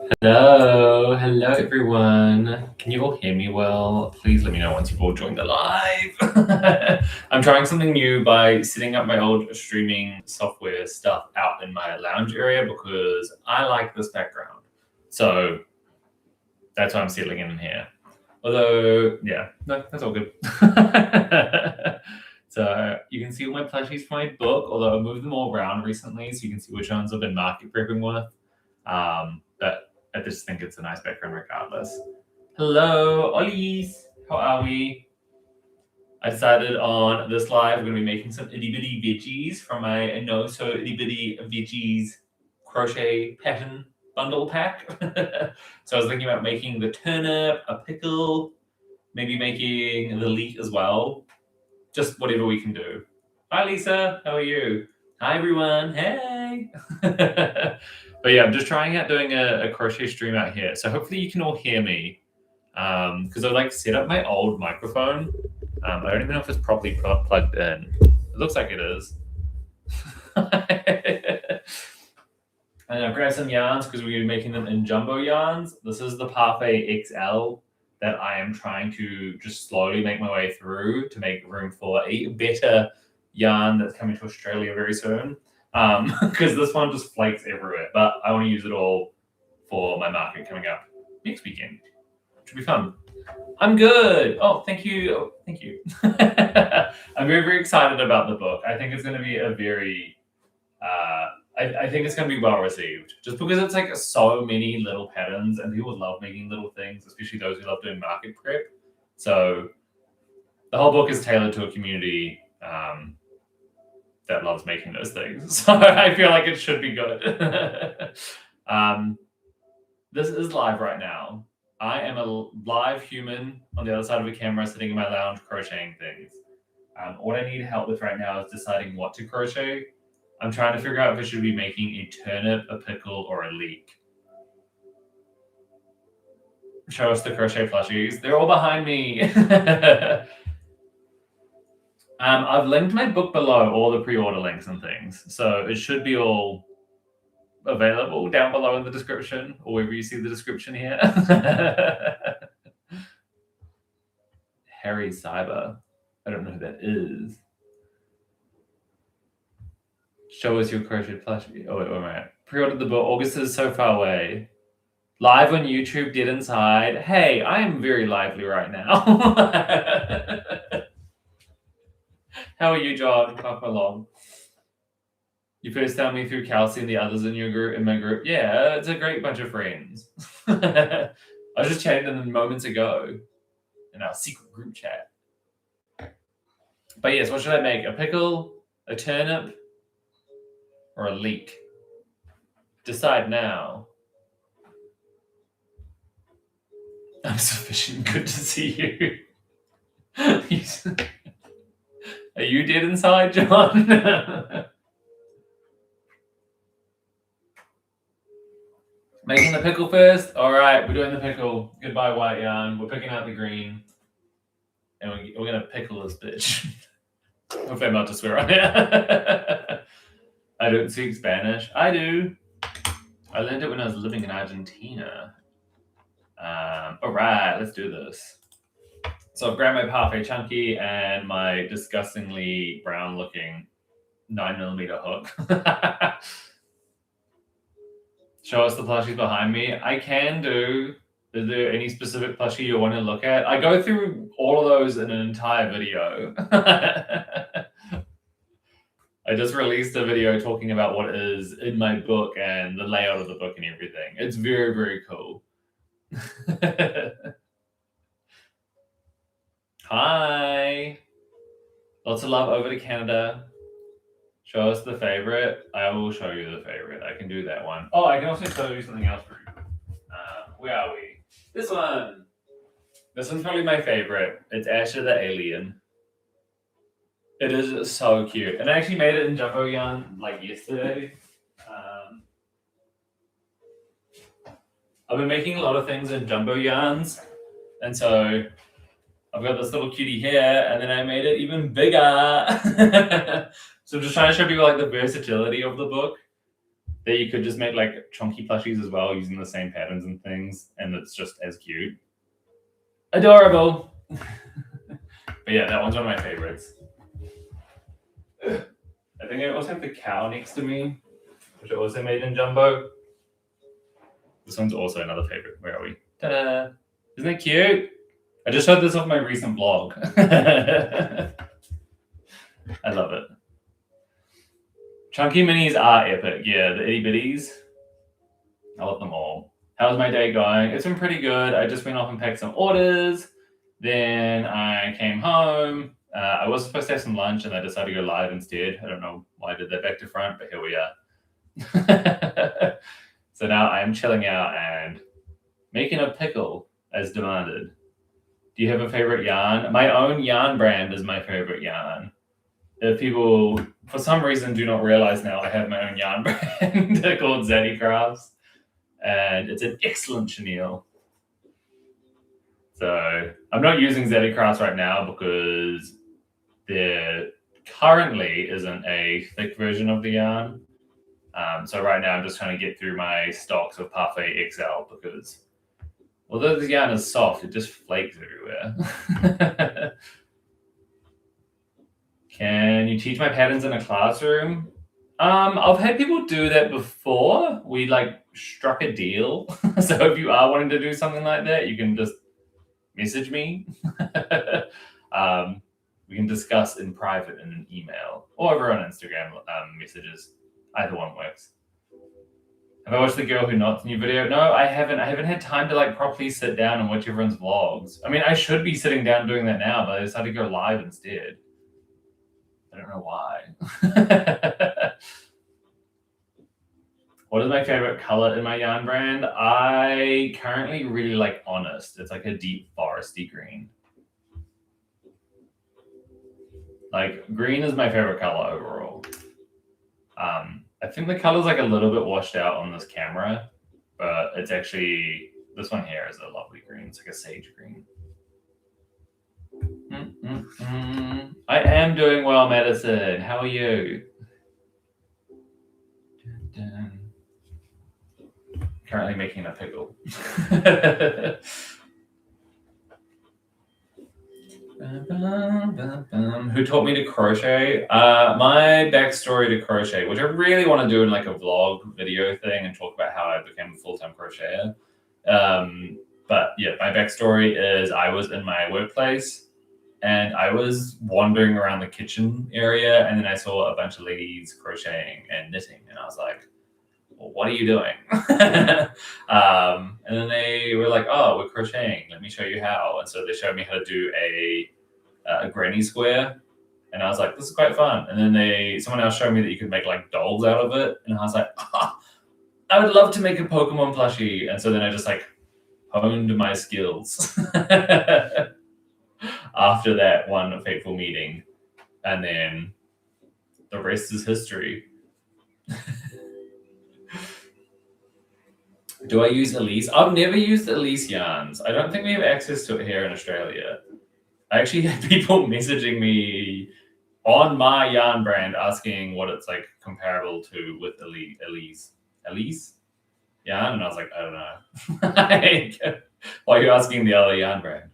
Hello, hello everyone. Can you all hear me well? Please let me know once you've all joined the live. I'm trying something new by setting up my old streaming software stuff out in my lounge area because I like this background. So that's why I'm settling in here. Although, yeah, no, that's all good. So you can see all my plushies from my book, although I moved them all around recently so you can see which ones I've been market prepping with. But I just think it's a nice background regardless. Hello, Ollies. How are we? I decided on this live we're going to be making some itty bitty veggies from my no so itty bitty veggies crochet pattern bundle pack. So I was thinking about making the turnip, a pickle, maybe making the leek as well. Just whatever we can do. Hi, Lisa. How are you? Hi, everyone. Hey. But yeah, I'm just trying out doing a crochet stream out here. So hopefully you can all hear me. Because I like set up my old microphone. I don't even know if it's properly plugged in. It looks like it is. And I've grabbed some yarns because we're going to be making them in jumbo yarns. This is the Parfait XL that I am trying to just slowly make my way through to make room for a better yarn that's coming to Australia very soon. Because this one just flakes everywhere, but I want to use it all for my market coming up next weekend. Should be fun. I'm good. Oh, thank you. Oh, thank you. I'm very, very excited about the book. I think it's going to be a very I think it's going to be well received just because it's like so many little patterns and people love making little things, especially those who love doing market prep. So the whole book is tailored to a community that loves making those things. So I feel like it should be good. This is live right now. I am a live human on the other side of a camera sitting in my lounge crocheting things. What I need help with right now is deciding what to crochet. I'm trying to figure out if I should be making a turnip, a pickle, or a leek. Show us the crochet plushies. They're all behind me. I've linked my book below, all the pre-order links and things. So it should be all available down below in the description, or wherever you see the description here. Harry Cyber. I don't know who that is. Show us your crochet plushie. Oh, wait a minute. Pre-ordered the book. August is so far away. Live on YouTube, Dead Inside. Hey, I am very lively right now. How are you, John? Come along. You first found me through Kelsey and the others in your group, in my group. Yeah, it's a great bunch of friends. I was just chatting to them moments ago in our secret group chat. But yes, what should I make? A pickle, a turnip, or a leek? Decide now. I'm sufficient. Good to see you. Are you dead inside, John? Making the pickle first? All right, we're doing the pickle. Goodbye, white yarn. We're picking out the green. And we're going to pickle this bitch. Hopefully I'm not to swear on it. I don't speak Spanish. I do. I learned it when I was living in Argentina. All right, let's do this. So I've grabbed my Parfait Chunky and my disgustingly brown-looking 9mm hook. Show us the plushies behind me. I can do. Is there any specific plushie you want to look at? I go through all of those in an entire video. I just released a video talking about what is in my book and the layout of the book and everything. It's very, very cool. Hi. Lots of love over to Canada. Show us the favorite. I will show you the favorite. I can do that one. Oh, I can also show you something else for you. Where are we? This one. This one's probably my favorite. It's Asher the Alien. It is so cute. And I actually made it in jumbo yarn like yesterday. I've been making a lot of things in jumbo yarns. And so I've got this little cutie here, and then I made it even bigger. So I'm just trying to show people like the versatility of the book. that you could just make like chunky plushies as well using the same patterns and things, and it's just as cute. Adorable. But yeah, that one's one of my favorites. I think I also have the cow next to me, which I also made in jumbo. This one's also another favorite. Where are we? Ta-da! Isn't it cute? I just showed this off my recent vlog. I love it. Chunky minis are epic. Yeah, the itty bitties. I love them all. How's my day going? It's been pretty good. I just went off and packed some orders. Then I came home. I was supposed to have some lunch and I decided to go live instead. I don't know why I did that back to front, but here we are. So now I'm chilling out and making a pickle as demanded. Do you have a favorite yarn? My own yarn brand is my favorite yarn. If people, for some reason, do not realize now, I have my own yarn brand called Zaddy Crafts, and it's an excellent chenille. So I'm not using Zaddy Crafts right now because there currently isn't a thick version of the yarn. So right now I'm just trying to get through my stocks of Parfait XL because although the yarn is soft, it just flakes everywhere. Can you teach my patterns in a classroom? I've had people do that before. We like struck a deal. So if you are wanting to do something like that, you can just message me. We can discuss in private in an email or over on Instagram messages. Either one works. Have I watched The Girl Who Knots new video? No, I haven't. I haven't had time to like properly sit down and watch everyone's vlogs. I mean, I should be sitting down doing that now, but I decided to go live instead. I don't know why. What is my favorite color in my yarn brand? I currently really like Honest. It's like a deep foresty green. Like green is my favorite color overall. I think the color's like a little bit washed out on this camera, but it's actually, this one here is a lovely green. It's like a sage green. I am doing well, Madison. How are you? Currently making a pickle. Who taught me to crochet? My backstory to crochet, which I really want to do in like a vlog video thing and talk about how I became a full-time crocheter. But yeah, my backstory is I was in my workplace and I was wandering around the kitchen area and then I saw a bunch of ladies crocheting and knitting and I was like, well, what are you doing? And then they were like, oh, we're crocheting. Let me show you how. And so they showed me how to do a granny square. And I was like, this is quite fun. And then someone else showed me that you could make like dolls out of it. And I was like, oh, I would love to make a Pokemon plushie. And so then I just like honed my skills after that one fateful meeting. And then the rest is history. Do I use Elise? I've never used Elise yarns. I don't think we have access to it here in Australia. I actually had people messaging me on my yarn brand asking what it's like comparable to with Elise yarn, and I was like, I don't know. Why are you asking the other yarn brand?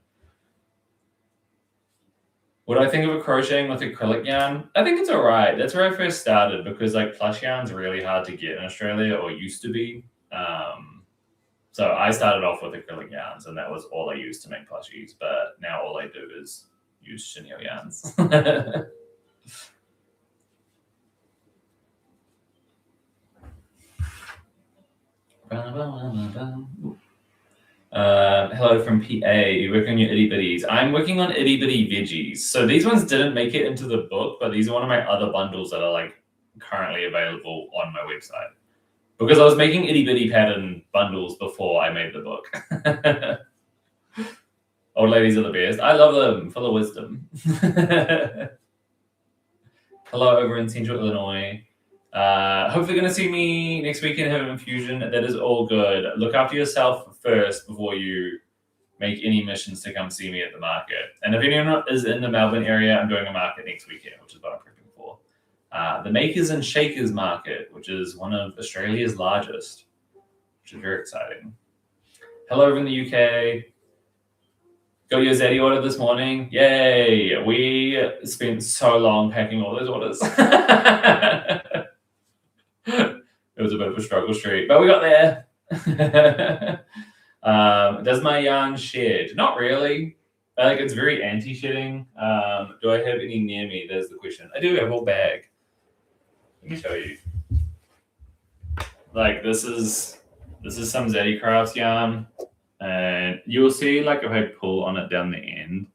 Would I think of crocheting with acrylic yarn? I think it's all right. That's where I first started because like plush yarn's really hard to get in Australia, or used to be. So I started off with acrylic yarns and that was all I used to make plushies, but now all I do is use chenille yarns. Hello from PA. You work on your itty bitties. I'm working on itty bitty veggies. So these ones didn't make it into the book, but these are one of my other bundles that are like currently available on my website. Because I was making itty bitty pattern bundles before I made the book. Old ladies are the best. I love them, full of wisdom. Hello over in Central Illinois. Hopefully going to see me next weekend, have an infusion. That is all good. Look after yourself first before you make any missions to come see me at the market. And if anyone is in the Melbourne area, I'm doing a market next weekend, which is what I'm prepping for. the Makers and Shakers Market, which is one of Australia's largest, which is very exciting. Hello from the UK. Got your Zeddy order this morning. Yay! We spent so long packing all those orders. It was a bit of a struggle street, but we got there. Does my yarn shed? Not really. Like, it's very anti-shedding. Do I have any near me? There's the question. I do have a whole bag. Let me show you. Like, this is some Zeddy Crafts yarn. And you'll see, like, if I pull on it down the end,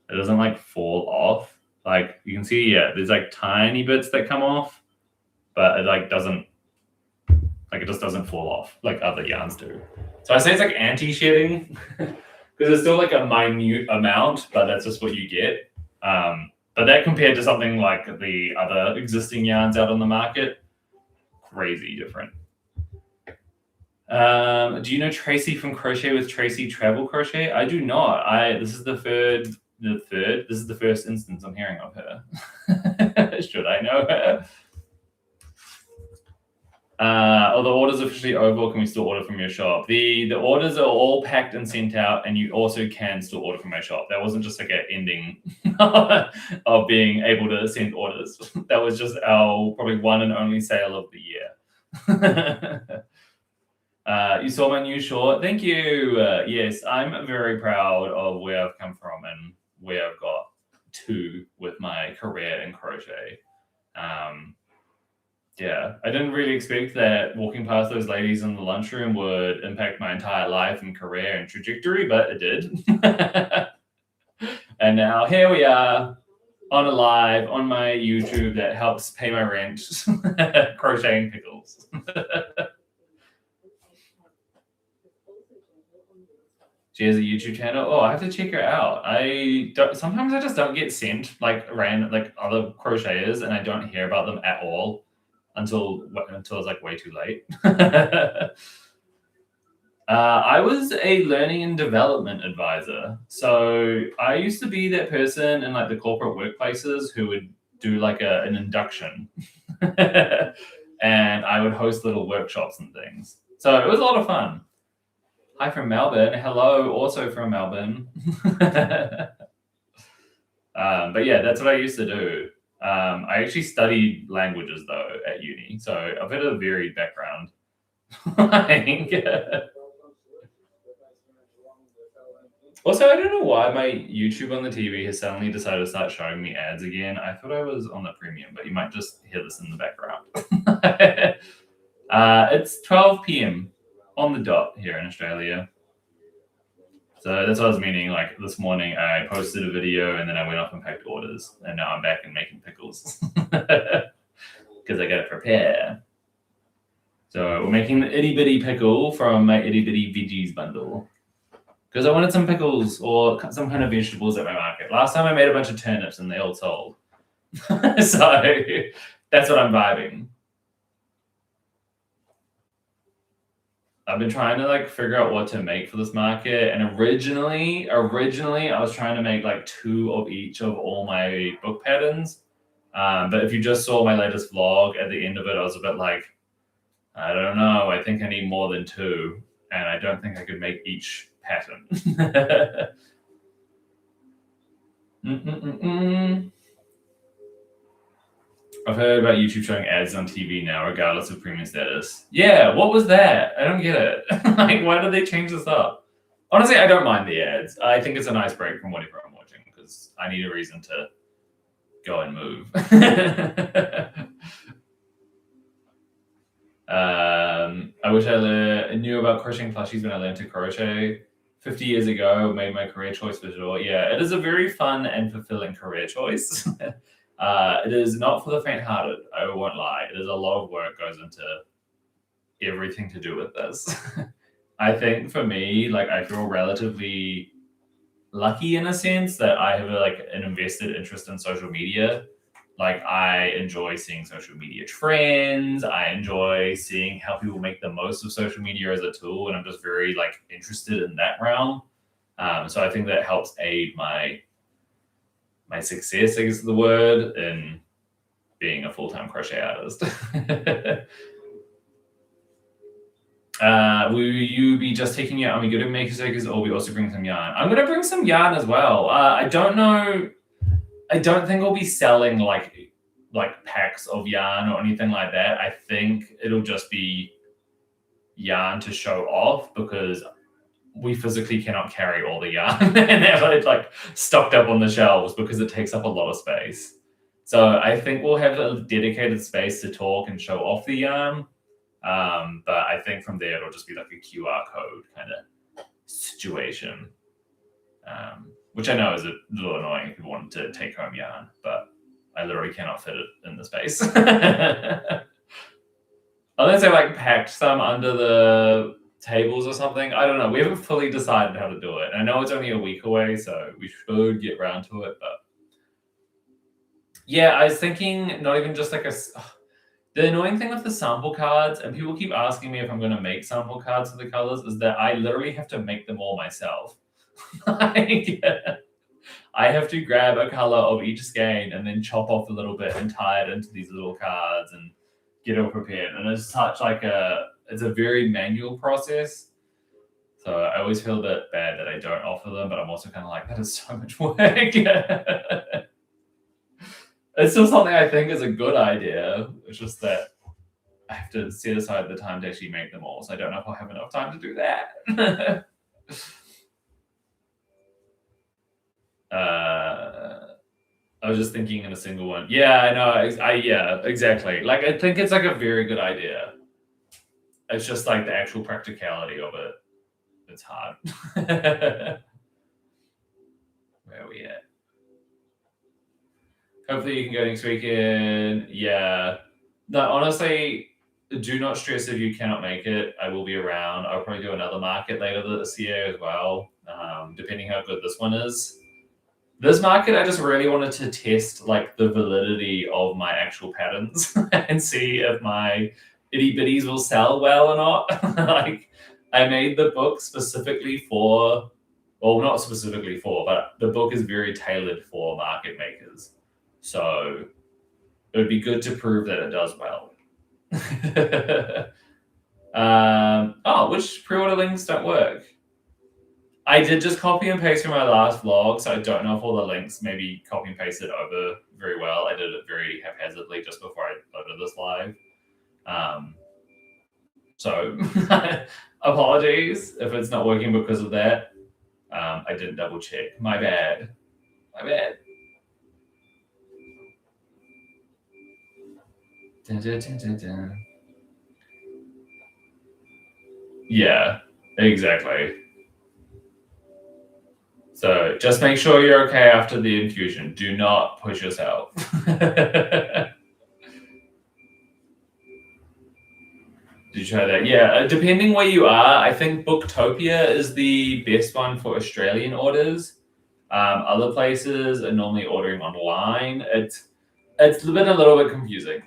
it doesn't, like, fall off. Like, you can see, yeah, there's, like, tiny bits that come off, but it, like, doesn't, like, it just doesn't fall off like other yarns do. So I say it's, like, anti-shedding, because it's still, like, a minute amount, but that's just what you get. But that compared to something like the other existing yarns out on the market, crazy different. Do you know Tracy from Crochet with Tracy Travel Crochet? I do not. This is the first instance I'm hearing of her. Should I know her? Are the orders officially over, or can we still order from your shop? The orders are all packed and sent out, and you also can still order from my shop. That wasn't just like an ending of being able to send orders. That was just our probably one and only sale of the year. You saw my new short. Thank you. Yes, I'm very proud of where I've come from and where I've got to with my career in crochet. Yeah, I didn't really expect that walking past those ladies in the lunchroom would impact my entire life and career and trajectory, but it did. And now here we are on a live on my YouTube that helps pay my rent, crocheting pickles. She has a YouTube channel. Oh, I have to check her out. Sometimes I just don't get sent like other crocheters, and I don't hear about them at all until it's like way too late. I was a learning and development advisor, so I used to be that person in like the corporate workplaces who would do like an induction, and I would host little workshops and things. So it was a lot of fun. Hi from Melbourne. Hello, also from Melbourne. But yeah, that's what I used to do. I actually studied languages though at uni, so I've had a varied background. Also, I don't know why my YouTube on the TV has suddenly decided to start showing me ads again. I thought I was on the premium, but you might just hear this in the background. It's 12 p.m. on the dot here in Australia. So that's what I was meaning. Like this morning, I posted a video and then I went off and packed orders, and now I'm back and making pickles because I got to prepare. So we're making an itty bitty pickle from my itty bitty veggies bundle because I wanted some pickles or some kind of vegetables at my market. Last time I made a bunch of turnips and they all sold. So that's what I'm vibing. I've been trying to like figure out what to make for this market, and originally I was trying to make like 2 of each of all my book patterns. But if you just saw my latest vlog, at the end of it, I was a bit like, I don't know. I think I need more than 2, and I don't think I could make each pattern. I've heard about YouTube showing ads on TV now, regardless of premium status. Yeah, what was that? I don't get it. Like, why did they change this up? Honestly, I don't mind the ads. I think it's a nice break from whatever I'm watching because I need a reason to go and move. I wish I knew about crocheting plushies when I learned to crochet 50 years ago. Made my career choice for sure. Yeah, it is a very fun and fulfilling career choice. It is not for the faint-hearted, I won't lie. It is a lot of work goes into everything to do with this. I think for me, like I feel relatively lucky in a sense that I have an invested interest in social media. Like I enjoy seeing social media trends. I enjoy seeing how people make the most of social media as a tool, and I'm just very interested in that realm. So I think that helps aid my success, I guess is the word, in being a full-time crochet artist. Will you be just taking it? Are we going to make stickers, or we also bring some yarn? I'm going to bring some yarn as well. I don't know. I don't think we'll be selling like packs of yarn or anything like that. I think it'll just be yarn to show off, because we physically cannot carry all the yarn and have it like stocked up on the shelves, because it takes up a lot of space. So I think we'll have a dedicated space to talk and show off the yarn. But I think from there, it'll just be like a QR code kind of situation, which I know is a little annoying if people want to take home yarn, but I literally cannot fit it in the space. Unless I like packed some under the tables or something. I don't know. We haven't fully decided how to do it. I know it's only a week away, so we should get around to it. But yeah, I was thinking not even just like the annoying thing with the sample cards, and people keep asking me if I'm going to make sample cards for the colors, is that I literally have to make them all myself. Like, I have to grab a color of each skein and then chop off a little bit and tie it into these little cards and get it all prepared. And it's such like it's a very manual process. So I always feel a bit bad that I don't offer them, but I'm also kind of like, that is so much work. It's still something I think is a good idea. It's just that I have to set aside the time to actually make them all. So I don't know if I'll have enough time to do that. I was just thinking in a single one. Yeah, I know. Yeah, exactly. Like, I think it's like a very good idea. It's just like the actual practicality of it. It's hard. Where are we at? Hopefully you can go next weekend. Yeah. No, honestly, do not stress if you cannot make it. I will be around. I'll probably do another market later this year as well, depending how good this one is. This market, I just really wanted to test like the validity of my actual patterns and see if my itty bitties will sell well or not. Like, I made the book specifically for, well, not specifically for, but the book is very tailored for market makers. So it would be good to prove that it does well. Which pre-order links don't work? I did just copy and paste from my last vlog, so I don't know if all the links maybe copy and pasted over very well. I did it very haphazardly just before I loaded this live. So apologies if it's not working because of that. I didn't double check. My bad. My bad. Dun, dun, dun, dun, dun. Yeah, exactly. So just make sure you're okay after the infusion. Do not push yourself. Did you try that? Yeah, depending where you are, I think Booktopia is the best one for Australian orders. Other places are normally ordering online. It's been a little bit confusing.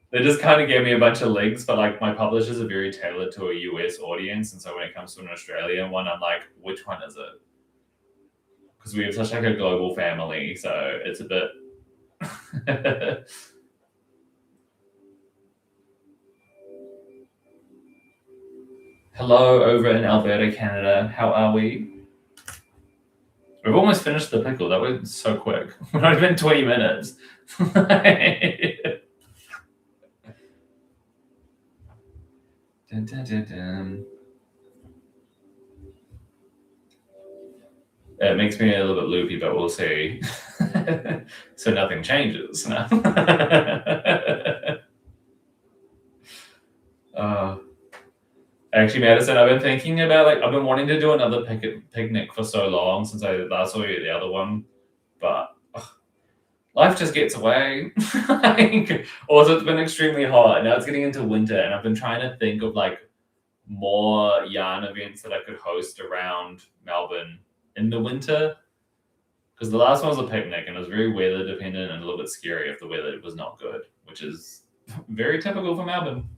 They just kind of gave me a bunch of links, but like my publishers are very tailored to a US audience, and so when it comes to an Australian one, I'm like, which one is it? Because we have such like a global family, so it's a bit. Hello over in Alberta, Canada. How are we? We've almost finished the pickle. That went so quick. We've only been 20 minutes. Dun, dun, dun, dun. It makes me a little bit loopy, but we'll see. So nothing changes. No? Actually, Madison, I've been thinking about I've been wanting to do another picnic for so long since I last saw you at the other one, but life just gets away. Also, it's been extremely hot. Now it's getting into winter, and I've been trying to think of more yarn events that I could host around Melbourne in the winter. Because the last one was a picnic, and it was very weather dependent and a little bit scary if the weather was not good, which is very typical for Melbourne.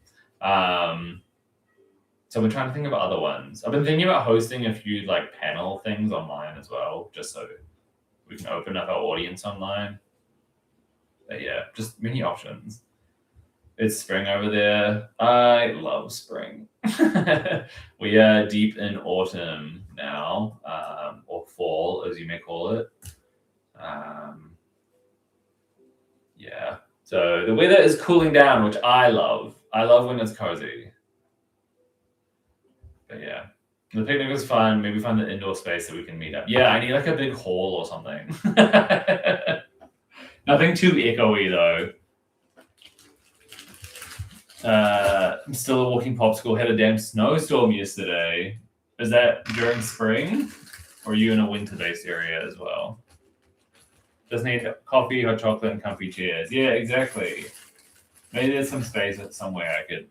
So we're trying to think of other ones. I've been thinking about hosting a few panel things online as well, just so we can open up our audience online. But yeah, just many options. It's spring over there. I love spring. We are deep in autumn now, or fall, as you may call it. Yeah. So the weather is cooling down, which I love. I love when it's cozy. But yeah, the picnic was fun. Maybe find an indoor space that we can meet up. Yeah, I need like a big hall or something. Nothing too echoey though. I'm still a walking popsicle. Had a damn snowstorm yesterday. Is that during spring? Or are you in a winter-based area as well? Just need coffee, hot chocolate, and comfy chairs. Yeah, exactly. Maybe there's some space somewhere I could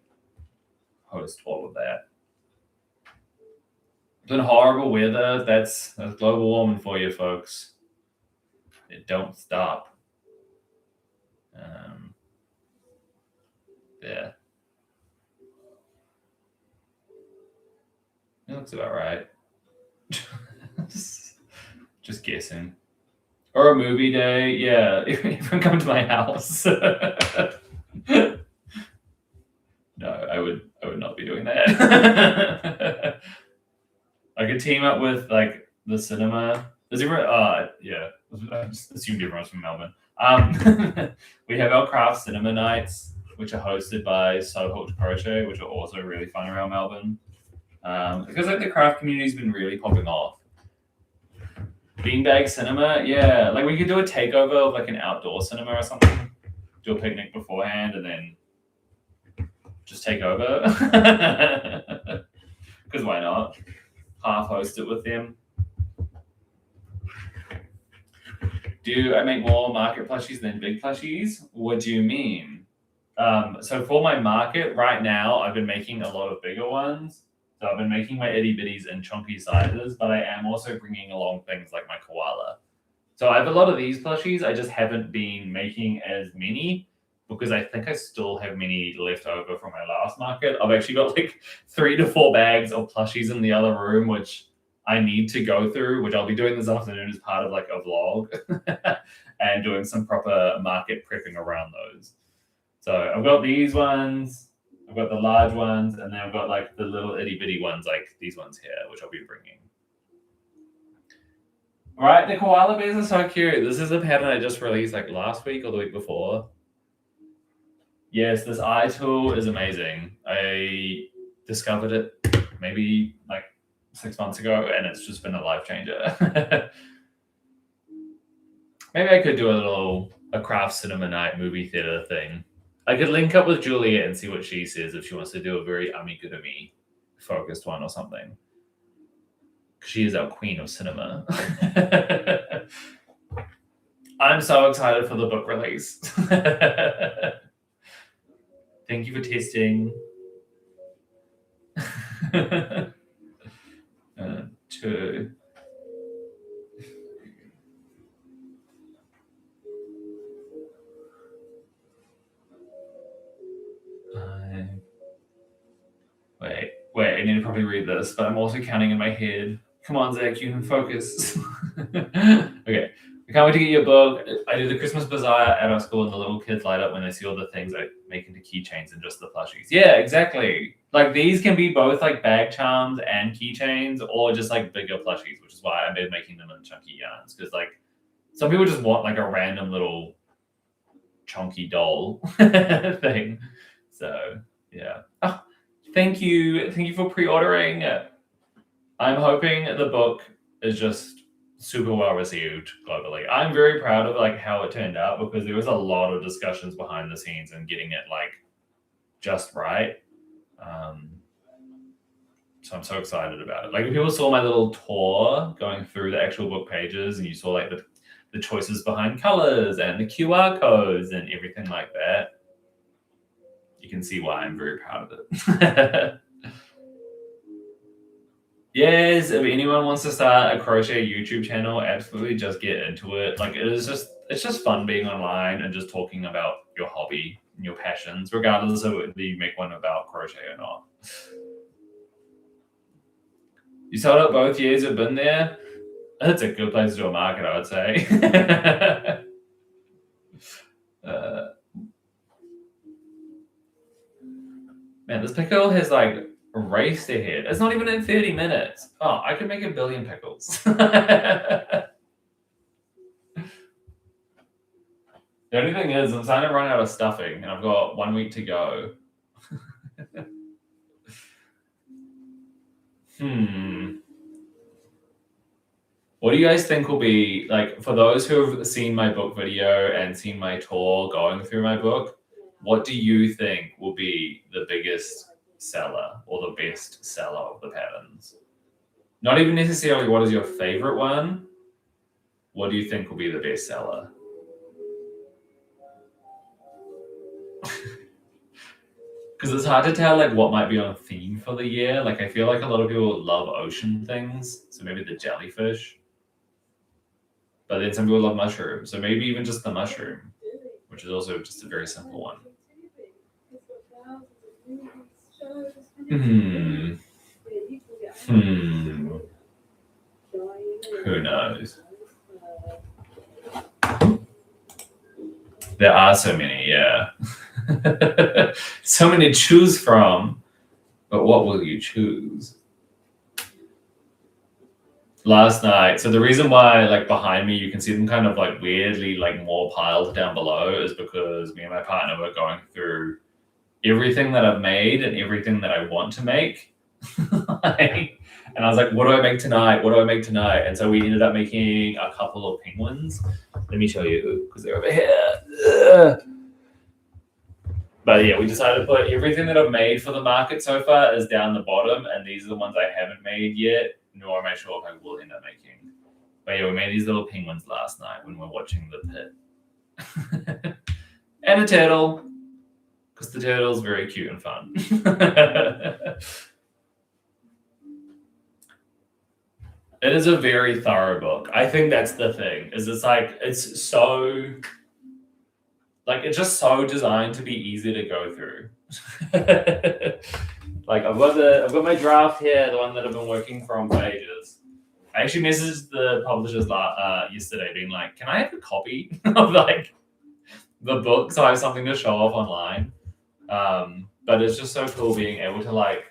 host all of that. It's been horrible weather. That's global warming for you, folks. It don't stop. Yeah. It looks about right. Just guessing. Or a movie day. Yeah, everyone come to my house. No, I would not be doing that. I could team up with like the cinema. Does everyone? Yeah. I just assumed everyone's from Melbourne. We have our craft cinema nights, which are hosted by So Crochet, which are also really fun around Melbourne. Because like the craft community's been really popping off. Beanbag cinema, yeah. Like we could do a takeover of like an outdoor cinema or something. Do a picnic beforehand and then just take over. Because why not? Half host it with them. Do I make more market plushies than big plushies? What do you mean? So for my market right now, I've been making a lot of bigger ones. So I've been making my itty bitties in chunky sizes, but I am also bringing along things like my koala. So I have a lot of these plushies. I just haven't been making as many because I think I still have many left over from my last market. I've actually got like 3 to 4 bags of plushies in the other room, which I need to go through, which I'll be doing this afternoon as part of like a vlog and doing some proper market prepping around those. So I've got these ones. I've got the large ones, and then I've got like the little itty bitty ones, like these ones here, which I'll be bringing. All right, the koala bears are so cute. This is a pattern I just released like last week or the week before. Yes, this eye tool is amazing. I discovered it maybe like 6 months ago, and it's just been a life changer. Maybe I could do a craft cinema night movie theater thing. I could link up with Juliet and see what she says if she wants to do a very amigurumi focused one or something. She is our queen of cinema. I'm so excited for the book release. Thank you for testing. 2. Wait, I need to probably read this, but I'm also counting in my head. Come on, Zach, you can focus. Okay. I can't wait to get your book. I do the Christmas bazaar at our school, and the little kids light up when they see all the things I make into keychains and just the plushies. Yeah, exactly. Like these can be both like bag charms and keychains, or just like bigger plushies, which is why I've been making them in chunky yarns. Because like some people just want like a random little chunky doll thing. So yeah. Oh, thank you for pre-ordering. I'm hoping the book is just super well received globally. I'm very proud of like how it turned out because there was a lot of discussions behind the scenes and getting it like just right. So I'm so excited about it. Like if people saw my little tour going through the actual book pages and you saw like the choices behind colors and the QR codes and everything like that, you can see why I'm very proud of it. Yes, if anyone wants to start a crochet YouTube channel, absolutely just get into it. Like it's just fun being online and just talking about your hobby and your passions, regardless of whether you make one about crochet or not. You sold out both years you've been there? That's a good place to do a market, I would say. Man, this pickle has like raced ahead. It's not even in 30 minutes. Oh, I could make 1 billion pickles. The only thing is, I'm starting to run out of stuffing, and I've got 1 week to go. What do you guys think will be, like, for those who have seen my book video and seen my tour going through my book, what do you think will be the biggest seller or the best seller of the patterns? Not even necessarily what is your favorite one. What do you think will be the best seller? Because it's hard to tell like what might be on theme for the year. Like I feel like a lot of people love ocean things, so maybe the jellyfish. But then some people love mushrooms, so maybe even just the mushroom, which is also just a very simple one. Who knows? There are so many, yeah. So many to choose from, but what will you choose? Last night, so the reason why, like behind me, you can see them kind of like weirdly like more piled down below is because me and my partner were going through everything that I've made and everything that I want to make. And I was like, what do I make tonight? What do I make tonight? And so we ended up making a couple of penguins. Let me show you, because they're over here. Ugh. But yeah, we decided to put everything that I've made for the market so far is down the bottom, and these are the ones I haven't made yet, nor am I sure if I will end up making. But yeah, we made these little penguins last night when we were watching the pit. And a turtle, because the turtle's very cute and fun. It is a very thorough book. I think that's the thing, is it's like, it's so, like, it's just so designed to be easy to go through. Like, I've got my draft here, the one that I've been working from for ages. I actually messaged the publishers yesterday being like, can I have a copy of, like, the book so I have something to show off online? But it's just so cool being able to, like,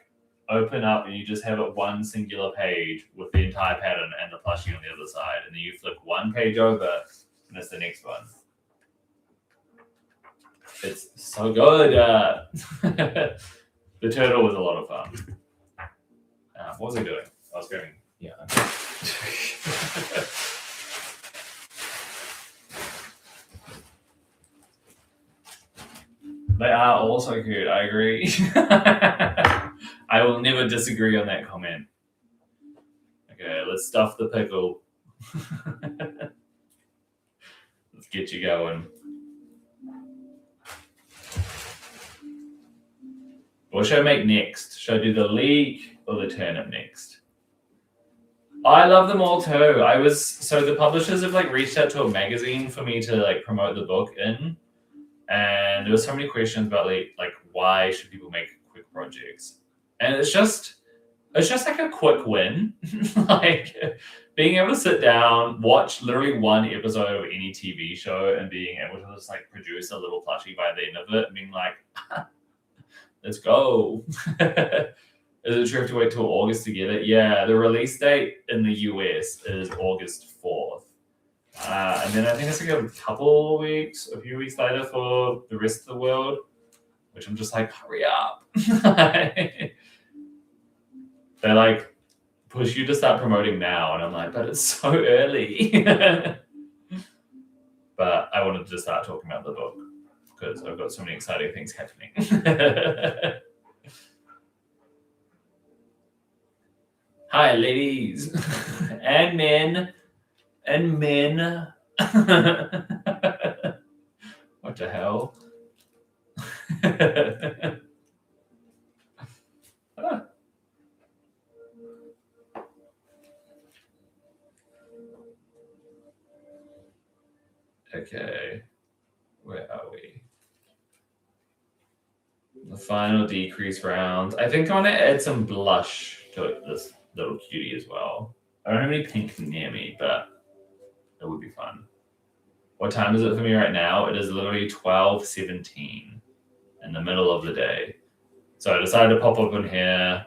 open up and you just have it one singular page with the entire pattern and the plushie on the other side, and then you flip one page over and it's the next one. It's so good. The turtle was a lot of fun. What was I doing? I was grabbing. Yeah. They are also cute. I agree. I will never disagree on that comment. Okay, let's stuff the pickle. Let's get you going. What should I make next? Should I do the leek or the turnip next? I love them all too. So the publishers have like reached out to a magazine for me to like promote the book in. And there were so many questions about like why should people make quick projects? And it's just like a quick win. Like being able to sit down, watch literally one episode of any TV show and being able to just like produce a little plushie by the end of it and being like, let's go. Is it true to wait till August to get it? Yeah, the release date in the US is August 4th. And then I think it's like a few weeks later for the rest of the world, which I'm just like, hurry up. They like push you to start promoting now, and I'm like, but it's so early. But I wanted to start talking about the book because I've got so many exciting things happening. Hi, ladies and men. What the hell? Okay, where are we? The final decrease round. I think I want to add some blush to this little cutie as well. I don't have any pink near me, but it would be fun. What time is it for me right now? It is literally 12:17 in the middle of the day. So I decided to pop up in here.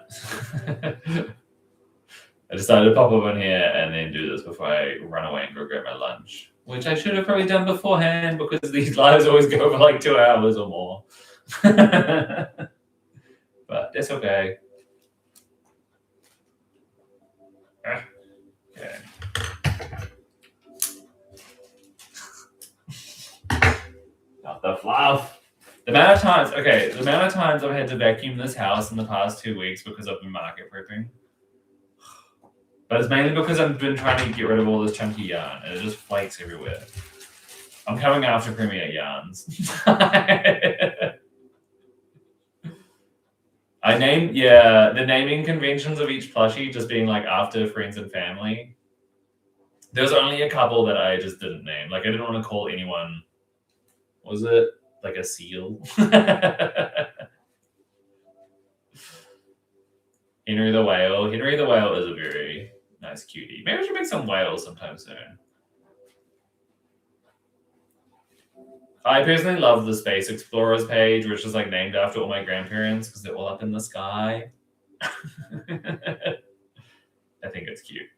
And then do this before I run away and go grab my lunch, which I should have probably done beforehand because these lives always go for like 2 hours or more. But that's okay. Okay. Not the fluff. The amount of times I've had to vacuum this house in the past 2 weeks because I've been market prepping. But it's mainly because I've been trying to get rid of all this chunky yarn and it just flakes everywhere. I'm coming after Premiere Yarns. The naming conventions of each plushie just being like after friends and family. There's only a couple that I just didn't name. Like I didn't want to call anyone, was it like a seal? Henry the Whale. Henry the Whale is a very nice cutie. Maybe I should make some whales sometime soon. I personally love the Space Explorers page, which is like named after all my grandparents because they're all up in the sky. I think it's cute.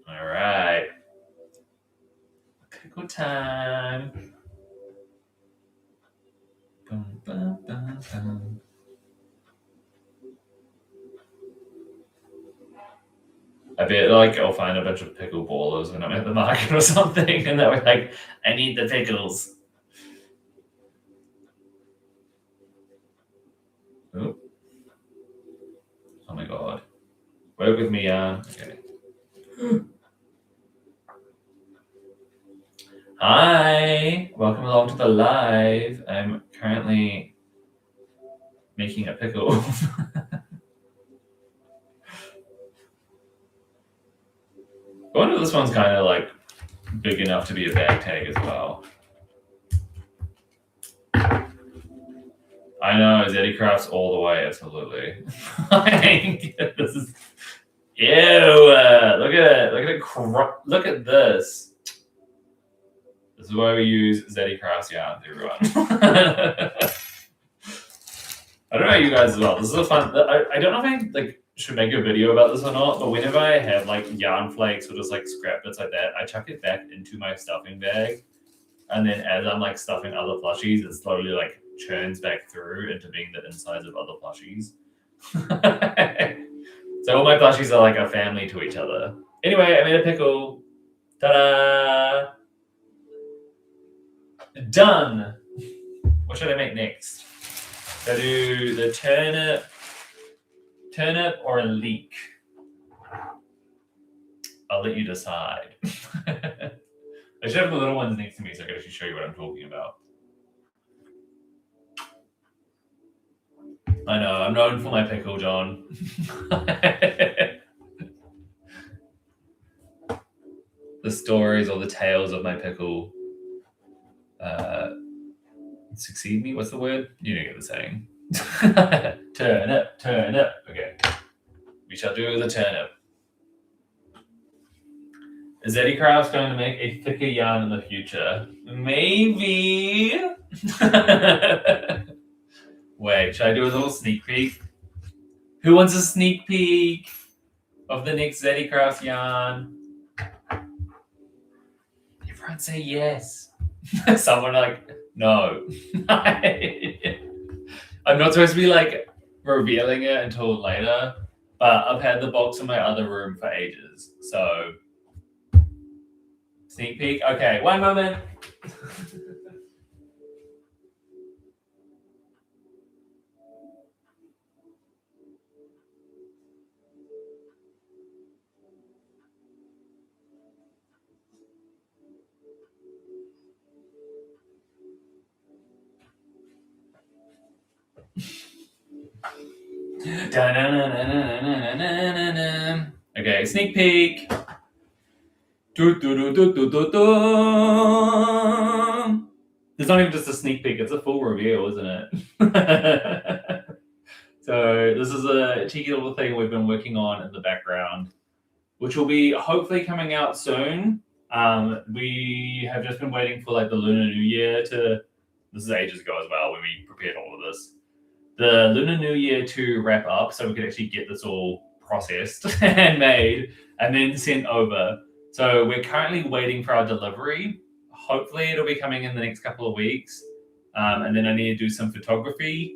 All right. Pickle time. Bum, bum, bum, bum. I bet like I'll find a bunch of pickle ballers when I'm at the market or something, and they'll be like, "I need the pickles." Ooh. Oh my god! Work with me, okay. Hi, welcome along to the live. I'm currently making a pickle. I wonder if this one's kind of like big enough to be a bag tag as well. I know, Zeddy Crafts all the way, absolutely. This is, ew! Look at it! Look at this. This is why we use Zeddy Crafts yarn, everyone. I don't know you guys as well. This is a fun. I don't know if I like should make a video about this or not, but whenever I have like yarn flakes or just like scrap bits like that, I chuck it back into my stuffing bag, and then as I'm like stuffing other plushies, it slowly like churns back through into being the insides of other plushies. So all my plushies are like a family to each other. Anyway, I made a pickle. Ta-da! Done. What should I make next? Should I do the turnip or a leek? I'll let you decide. I should have the little ones next to me so I can actually show you what I'm talking about. I know, I'm known for my pickle, John. The stories or the tales of my pickle succeed me. What's the word? You don't get the saying. Turnip. Okay. We shall do the turnip. Is Zeddy Crafts going to make a thicker yarn in the future? Maybe. Wait, should I do a little sneak peek? Who wants a sneak peek of the next Zeddy Crafts yarn? Everyone say yes. Someone like, no. I'm not supposed to be like revealing it until later, but I've had the box in my other room for ages. So, sneak peek. Okay, one moment. Okay, sneak peek. It's not even just a sneak peek, it's a full reveal, isn't it? So this is a cheeky little thing we've been working on in the background which will be hopefully coming out soon. We have just been waiting for like the Lunar New Year to, this is ages ago as well when we prepared all of this, the Lunar New Year to wrap up so we could actually get this all processed and made and then sent over. So we're currently waiting for our delivery. Hopefully it'll be coming in the next couple of weeks. And then I need to do some photography,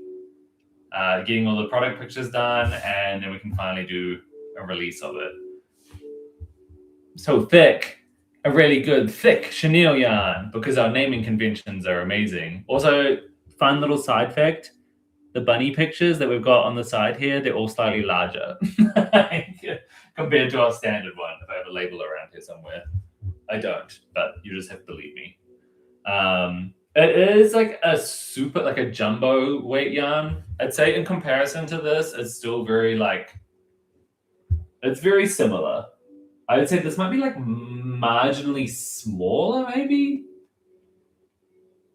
getting all the product pictures done, and then we can finally do a release of it. So thick, a really good thick chenille yarn, because our naming conventions are amazing. Also, fun little side fact, the bunny pictures that we've got on the side here, they're all slightly larger compared to our standard one. If I have a label around here somewhere. I don't, but you just have to believe me. It is like a super, like a jumbo weight yarn. I'd say in comparison to this, it's still very like, it's very similar. I would say this might be like marginally smaller, maybe,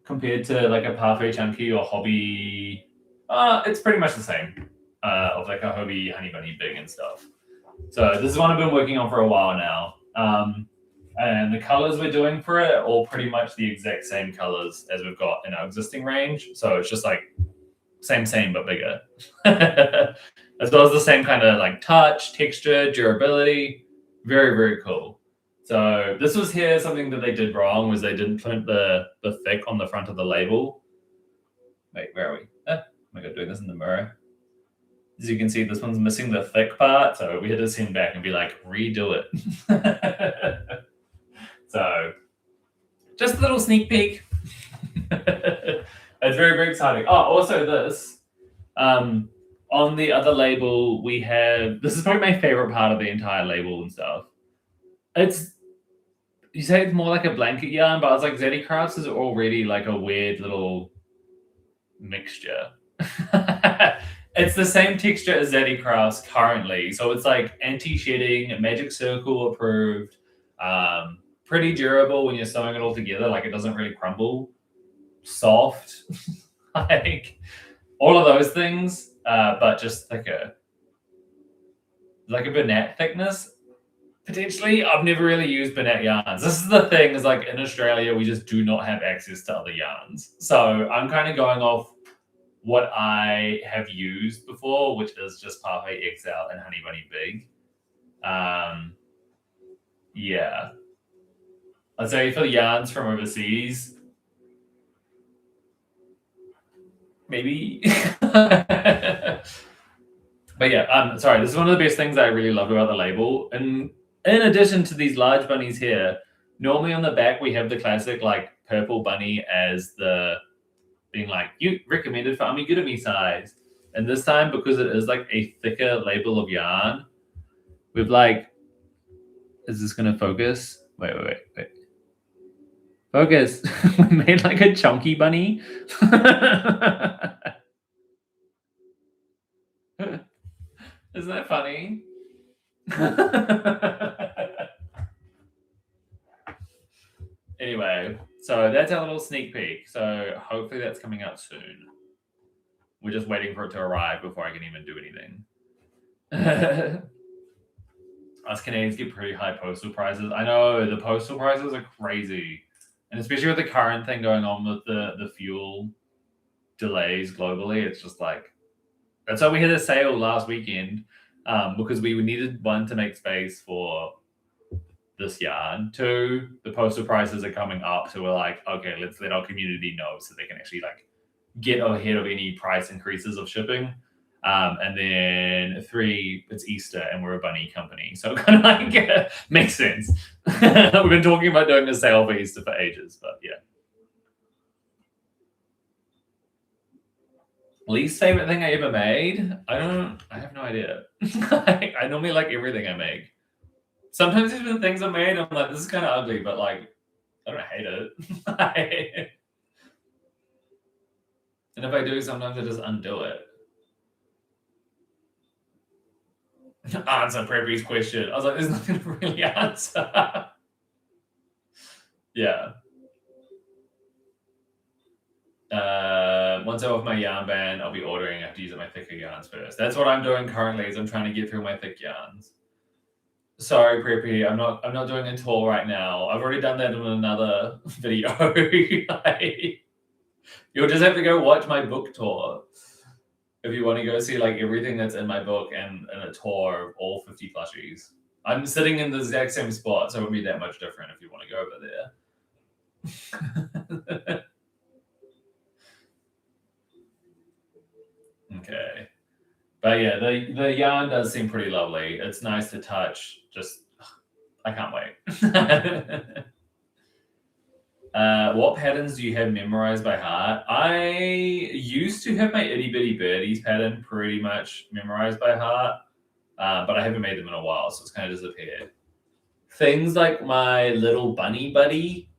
compared to like a Parfait Chunky or Hobby. It's pretty much the same of like a Hobby Honey Bunny Big and stuff. So this is one I've been working on for a while now. And the colors we're doing for it are all pretty much the exact same colors as we've got in our existing range. So it's just like same, but bigger. As well as the same kind of like touch, texture, durability. Very, very cool. So this was here, something that they did wrong was they didn't print the thick on the front of the label. Wait, where are we? Oh my God, doing this in the mirror. As you can see, this one's missing the thick part. So we had to send back and be like, redo it. So just a little sneak peek. It's very, very exciting. Oh, also this, on the other label, we have, this is probably my favorite part of the entire label and stuff. It's, you say it's more like a blanket yarn, but it's like Zeddy Crafts is already like a weird little mixture. It's the same texture as Zeddy Crafts currently. So it's like anti-shedding, Magic Circle approved, pretty durable when you're sewing it all together. Like it doesn't really crumble. Soft, like all of those things. But just like a Bernat thickness, potentially. I've never really used Bernat yarns. This is the thing, is like in Australia, we just do not have access to other yarns. So I'm kind of going off what I have used before, which is just Parfait XL and Honey Bunny Big. Yeah. I'd say for the yarns from overseas, maybe. But yeah, sorry, this is one of the best things I really love about the label. And in addition to these large bunnies here, normally on the back we have the classic like purple bunny as the being like, you recommended for amigurumi size. And this time, because it is like a thicker label of yarn, we've like, is this gonna focus? Wait. Focus. We made like a chunky bunny. Isn't that funny? Anyway, so that's our little sneak peek. So hopefully that's coming out soon. We're just waiting for it to arrive before I can even do anything. Us Canadians get pretty high postal prices. I know, the postal prices are crazy. And especially with the current thing going on with the fuel delays globally, it's just like, that's why we had a sale last weekend, because we needed, one, to make space for this yarn. Two, the postal prices are coming up, so we're like, okay, let's let our community know so they can actually like get ahead of any price increases of shipping. And then three, it's Easter and we're a bunny company, so kind of like makes sense. We've been talking about doing a sale for Easter for ages, but yeah. Least favorite thing I ever made? I have no idea. I normally like everything I make. Sometimes even things I made, I'm like, this is kind of ugly, but like, I don't hate it. And if I do, sometimes I just undo it. Answer Preppy's question. I was like, there's nothing to really answer. Yeah. Once I'm off my yarn ban, I'll be ordering. I have to use my thicker yarns first. That's what I'm doing currently, is I'm trying to get through my thick yarns. Sorry, Preppy, I'm not doing a tour right now. I've already done that in another video. You'll just have to go watch my book tour if you want to go see like everything that's in my book and a tour of all 50 plushies. I'm sitting in the exact same spot, so it won't be that much different if you want to go over there. Okay. But yeah, the yarn does seem pretty lovely. It's nice to touch. Just, I can't wait. What patterns do you have memorized by heart? I used to have my itty bitty birdies pattern pretty much memorized by heart, but I haven't made them in a while, so it's kind of disappeared. Things like my little bunny buddy,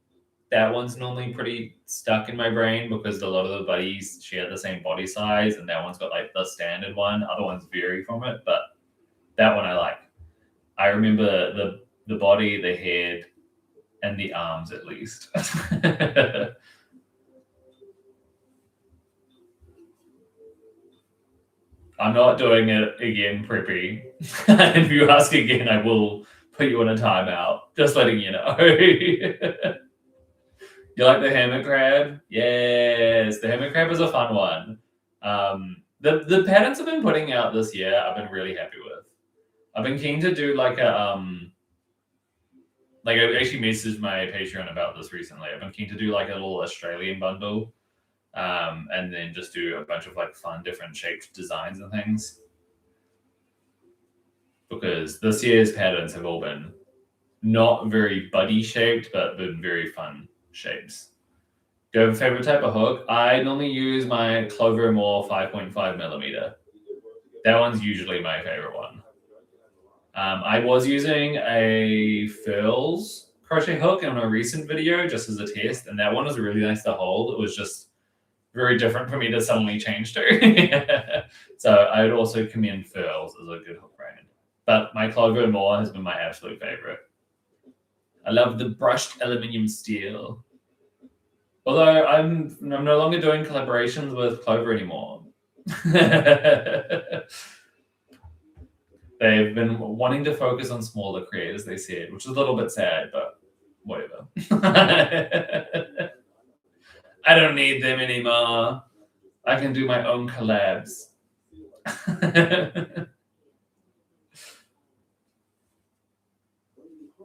that one's normally pretty stuck in my brain because a lot of the buddies share the same body size, and that one's got like the standard one. Other ones vary from it, but that one I like. I remember the body, the head, and the arms at least. I'm not doing it again, Preppy. If you ask again, I will put you on a timeout. Just letting you know. You like the hermit crab? Yes, the hermit crab is a fun one. The patterns I've been putting out this year, I've been really happy with. I've been keen to do like a like I actually messaged my Patreon about this recently. I've been keen to do like a little Australian bundle, and then just do a bunch of like fun, different shaped designs and things. Because this year's patterns have all been not very buddy shaped, but been very fun shapes. Do you have a favorite type of hook? I normally use my Clover Moore 5.5 millimeter. That one's usually my favorite one. I was using a Furls crochet hook in a recent video just as a test, and that one was really nice to hold. It was just very different for me to suddenly change to. So I would also commend Furls as a good hook brand. But my Clover Moore has been my absolute favorite. I love the brushed aluminium steel. Although I'm no longer doing collaborations with Clover anymore. They've been wanting to focus on smaller creators, they said, which is a little bit sad, but whatever. I don't need them anymore. I can do my own collabs.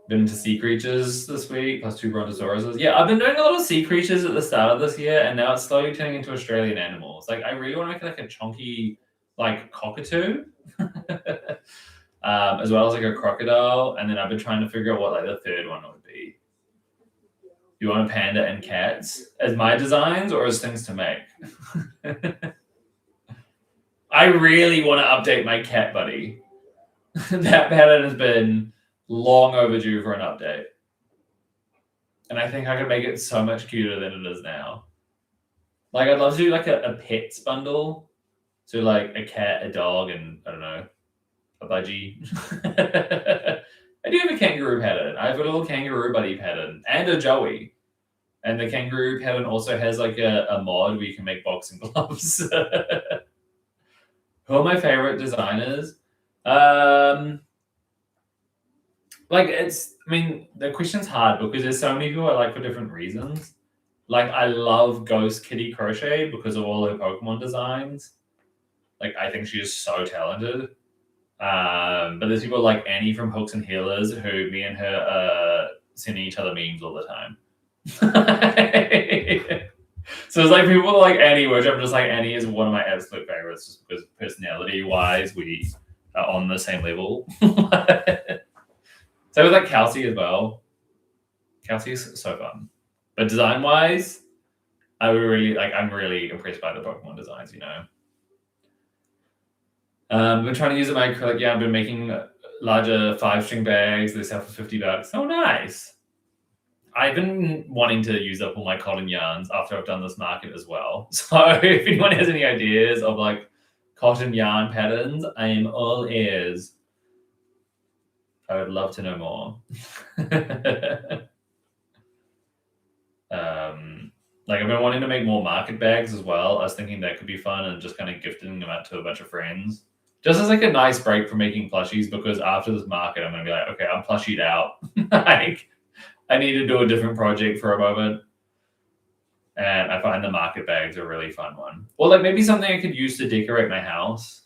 Been to sea creatures this week, plus 2 brontosauruses. Yeah, I've been doing a lot of sea creatures at the start of this year, and now it's slowly turning into Australian animals. Like, I really want to make like a chunky, like, cockatoo, as well as like a crocodile. And then I've been trying to figure out what like the third one would be. Do you want a panda and cats as my designs or as things to make? I really want to update my cat buddy. That pattern has been long overdue for an update. And I think I could make it so much cuter than it is now. Like, I'd love to do like a pets bundle. So like a cat, a dog, and I don't know, a budgie. I do have a kangaroo pattern. I have a little kangaroo buddy pattern and a joey. And the kangaroo pattern also has like a mod where you can make boxing gloves. Who are my favorite designers? Like, it's, I mean, the question's hard because there's so many people I like for different reasons. Like, I love Ghost Kitty Crochet because of all her Pokemon designs. Like, I think she is so talented. But there's people like Annie from Hooks and Healers who me and her are sending each other memes all the time. So it's like people like Annie, which I'm just like, Annie is one of my absolute favorites just because personality-wise, we are on the same level. So with like Kelsey as well. Kelsey is so fun. But design-wise, I'm really impressed by the Pokemon designs, you know. I've been trying to use my acrylic yarn. I've been making larger 5-string bags. They sell for $50. Oh, nice. I've been wanting to use up all my cotton yarns after I've done this market as well. So if anyone has any ideas of like cotton yarn patterns, I am all ears. I would love to know more. Like I've been wanting to make more market bags as well. I was thinking that could be fun and just kind of gifting them out to a bunch of friends. Just as like a nice break from making plushies, because after this market, I'm going to be like, okay, I'm plushied out. Like, I need to do a different project for a moment. And I find the market bags a really fun one. Or like maybe something I could use to decorate my house.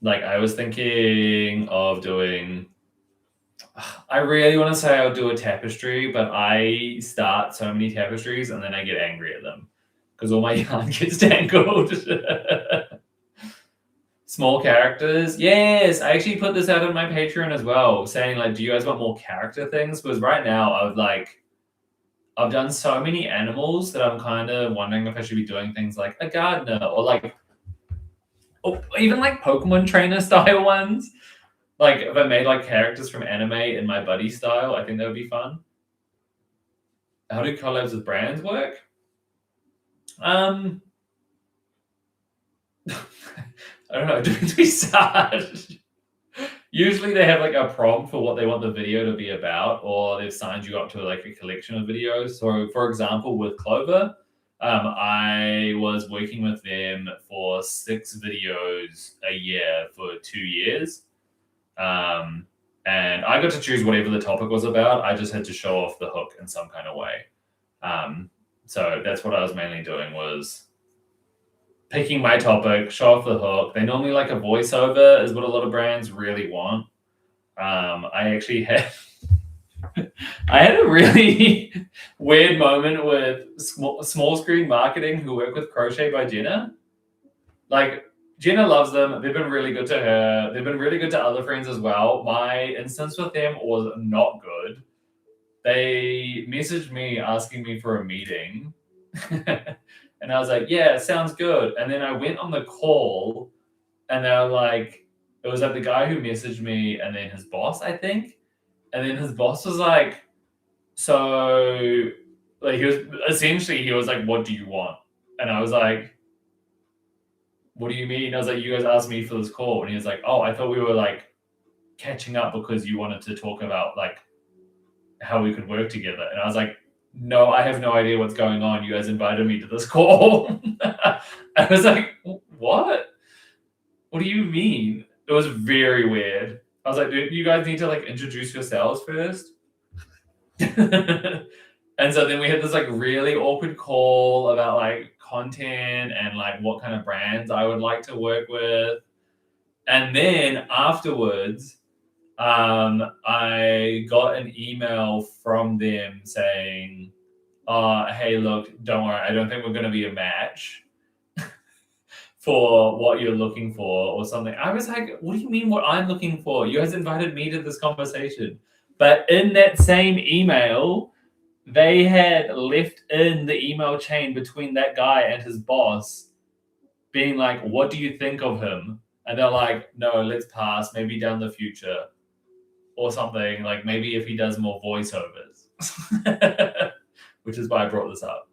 Like I was thinking of doing, I really want to say I'll do a tapestry, but I start so many tapestries and then I get angry at them because all my yarn gets tangled. Small characters. Yes, I actually put this out on my Patreon as well, saying like, do you guys want more character things? Because right now I've done so many animals that I'm kind of wondering if I should be doing things like a gardener or like, or even like Pokemon trainer style ones. Like if I made like characters from anime in my buddy style, I think that would be fun. How do collabs with brands work? I don't know. Do we start? Usually they have like a prompt for what they want the video to be about, or they've signed you up to like a collection of videos. So for example, with Clover, I was working with them for 6 videos a year for 2 years. And I got to choose whatever the topic was about. I just had to show off the hook in some kind of way. So that's what I was mainly doing, was picking my topic, show off the hook. They normally like a voiceover is what a lot of brands really want. I actually had I had a really weird moment with small screen marketing who work with Crochet by Jenna. Like Jenna loves them. They've been really good to her. They've been really good to other friends as well. My instance with them was not good. They messaged me asking me for a meeting. And I was like, yeah, sounds good. And then I went on the call and they were like, it was like the guy who messaged me and then his boss, I think. And then his boss was like, so like he was like, what do you want? And I was like, what do you mean? I was like, you guys asked me for this call. And he was like, oh, I thought we were like catching up because you wanted to talk about like how we could work together. And I was like, no, I have no idea what's going on. You guys invited me to this call. I was like, what? What do you mean? It was very weird. I was like, dude, you guys need to like introduce yourselves first. And so then we had this like really awkward call about like content and like what kind of brands I would like to work with. And then afterwards, I got an email from them saying, hey, look, don't worry, I don't think we're going to be a match for what you're looking for or something. I was like, what do you mean what I'm looking for? You guys invited me to this conversation. But in that same email, they had left in the email chain between that guy and his boss being like, what do you think of him? And they're like, no, let's pass, maybe down the future. Or something, like maybe if he does more voiceovers, which is why I brought this up.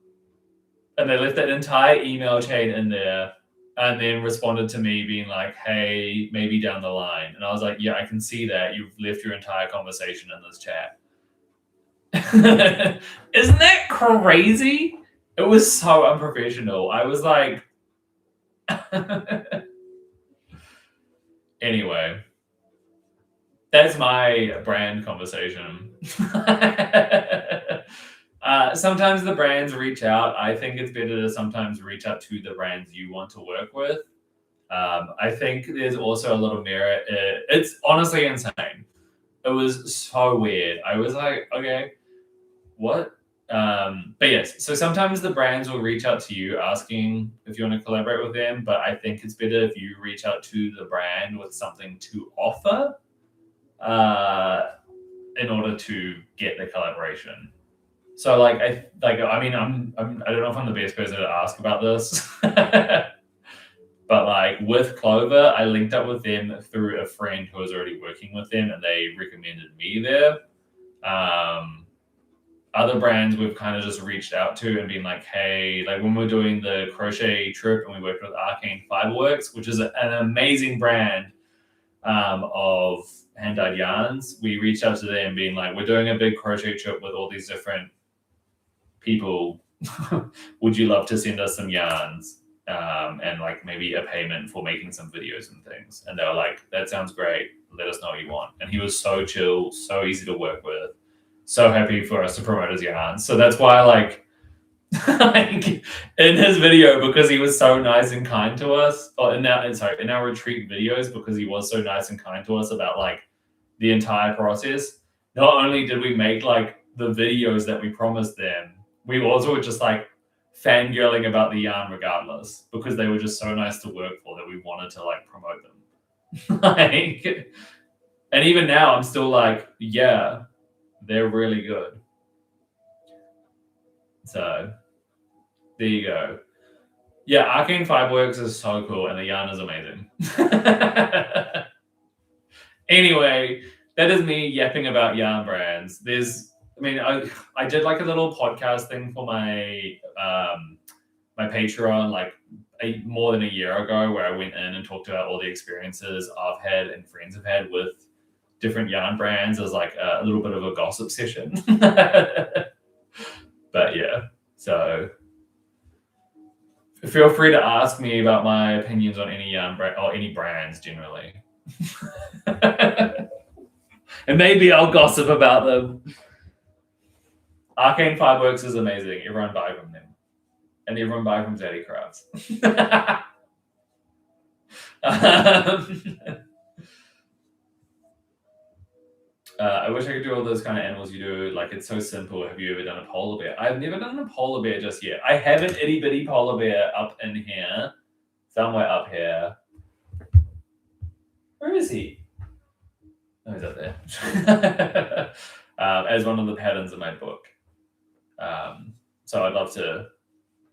And they left that entire email chain in there and then responded to me being like, hey, maybe down the line. And I was like, yeah, I can see that. You've left your entire conversation in this chat. Isn't that crazy? It was so unprofessional. I was like, anyway. That's my brand conversation. Sometimes the brands reach out. I think it's better to sometimes reach out to the brands you want to work with. I think there's also a lot of merit. It's honestly insane. It was so weird. I was like, okay, what? But yes, so sometimes the brands will reach out to you asking if you want to collaborate with them. But I think it's better if you reach out to the brand with something to offer. In order to get the collaboration. So I don't know if I'm the best person to ask about this. But like with Clover, I linked up with them through a friend who was already working with them and they recommended me there. Other brands we've kind of just reached out to and been like, hey, like when we're doing the crochet trip and we worked with Arcane Fiberworks, which is an amazing brand of hand-dyed yarns, we reached out to them being like, we're doing a big crochet trip with all these different people. Would you love to send us some yarns? and like maybe a payment for making some videos and things. And they were like, that sounds great. Let us know what you want. And he was so chill, so easy to work with, so happy for us to promote his yarns. So that's why, like, like in his video, because he was so nice and kind to us, or in our retreat videos, because he was so nice and kind to us about like the entire process. Not only did we make like the videos that we promised them, we also were just like fangirling about the yarn regardless, because they were just so nice to work for that we wanted to like promote them. Like, and even now I'm still like, yeah, they're really good. So there you go. Yeah, Arcane Fireworks is so cool and the yarn is amazing. Anyway, that is me yapping about yarn brands. I did like a little podcast thing for my my Patreon like more than a year ago, where I went in and talked about all the experiences I've had and friends have had with different yarn brands as like a little bit of a gossip session. But yeah, so feel free to ask me about my opinions on any yarn brand or any brands generally. And maybe I'll gossip about them. Arcane Fireworks is amazing. Everyone buy from them. And everyone buy from Zaddy Crafts. I wish I could do all those kind of animals you do. Like, it's so simple. Have you ever done a polar bear? I've never done a polar bear just yet. I have an itty bitty polar bear up in here. Somewhere up here. Where is he? Oh, he's up there. As one of the patterns in my book. So I'd love to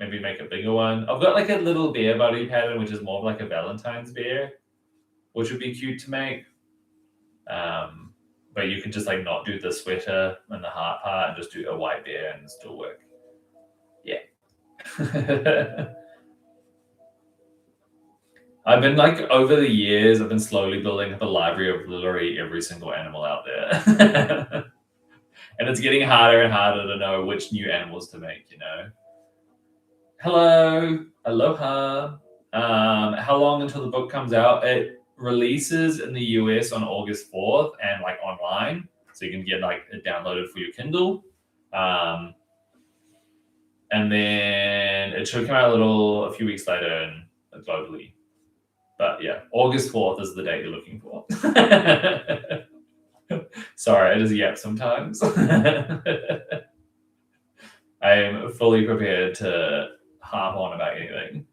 maybe make a bigger one. I've got like a little bear buddy pattern, which is more of like a Valentine's bear, which would be cute to make. But you could just like not do the sweater and the heart part and just do a white bear and still work. Yeah. I've been like, over the years, I've been slowly building up a library of literally every single animal out there. And it's getting harder and harder to know which new animals to make, you know? Hello. Aloha. How long until the book comes out? It releases in the US on August 4th and like online. So you can get like it downloaded for your Kindle. And then it should come out a few weeks later and globally. But yeah, August 4th is the date you're looking for. Sorry, I just yap sometimes. I am fully prepared to harp on about anything.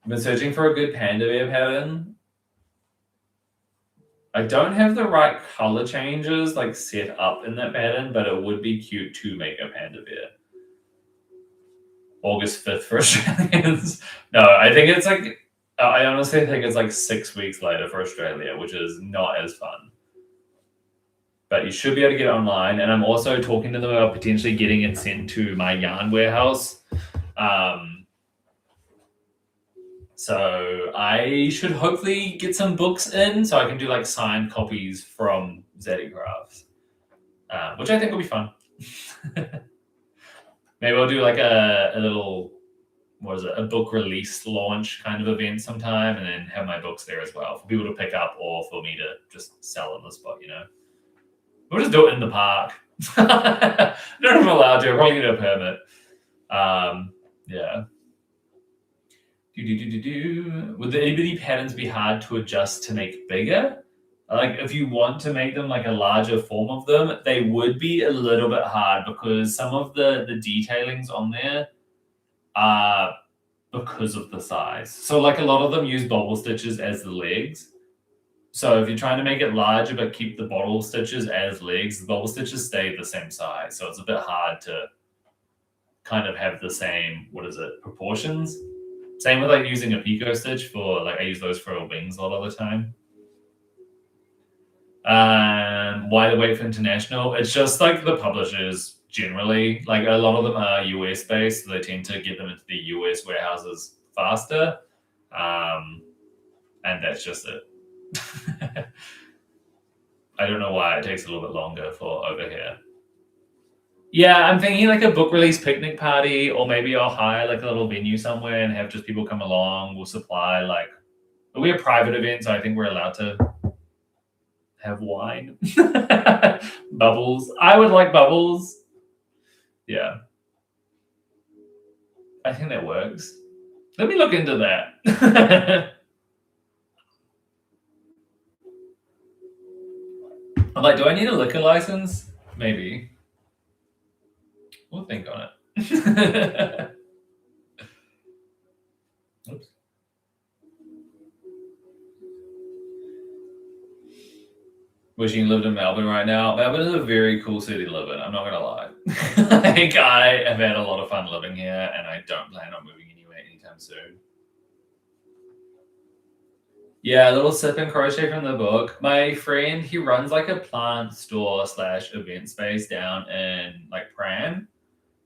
I've been searching for a good panda bear pattern. I don't have the right color changes like set up in that pattern, but it would be cute to make a panda bear. August 5th for Australians. No, I think it's like, I honestly think it's like 6 weeks later for Australia, which is not as fun. But you should be able to get it online. And I'm also talking to them about potentially getting it sent to my yarn warehouse. So I should hopefully get some books in so I can do like signed copies from Zaddy Crafts, which I think will be fun. Maybe I'll do like a little, a book release launch kind of event sometime, and then have my books there as well for people to pick up or for me to just sell on the spot, you know? We'll just do it in the park. Not if I'm allowed to. I'll probably need a permit. Yeah. Would the itty-bitty patterns be hard to adjust to make bigger? Like, if you want to make them like a larger form of them, they would be a little bit hard because some of the detailings on there are because of the size. So like a lot of them use bobble stitches as the legs. So if you're trying to make it larger but keep the bobble stitches as legs, the bobble stitches stay the same size. So it's a bit hard to kind of have the same, proportions. Same with like using a picot stitch for, like, I use those for wings a lot of the time. Why the wait for international? It's just like the publishers generally, like a lot of them are US based, so they tend to get them into the US warehouses faster. And that's just it. I don't know why it takes a little bit longer for over here. Yeah, I'm thinking like a book release picnic party, or maybe I'll hire like a little venue somewhere and have just people come along. We'll supply like we're a private event, so I think we're allowed to have wine. Bubbles. I would like bubbles. Yeah. I think that works. Let me look into that. I'm like, do I need a liquor license? Maybe. We'll think on it. Oops. Wishing you lived in Melbourne right now. Melbourne is a very cool city to live in. I'm not gonna lie. Like, I have had a lot of fun living here, and I don't plan on moving anywhere anytime soon. Yeah, a little sip and crochet from the book. My friend, he runs like a plant store / event space down in like Pran.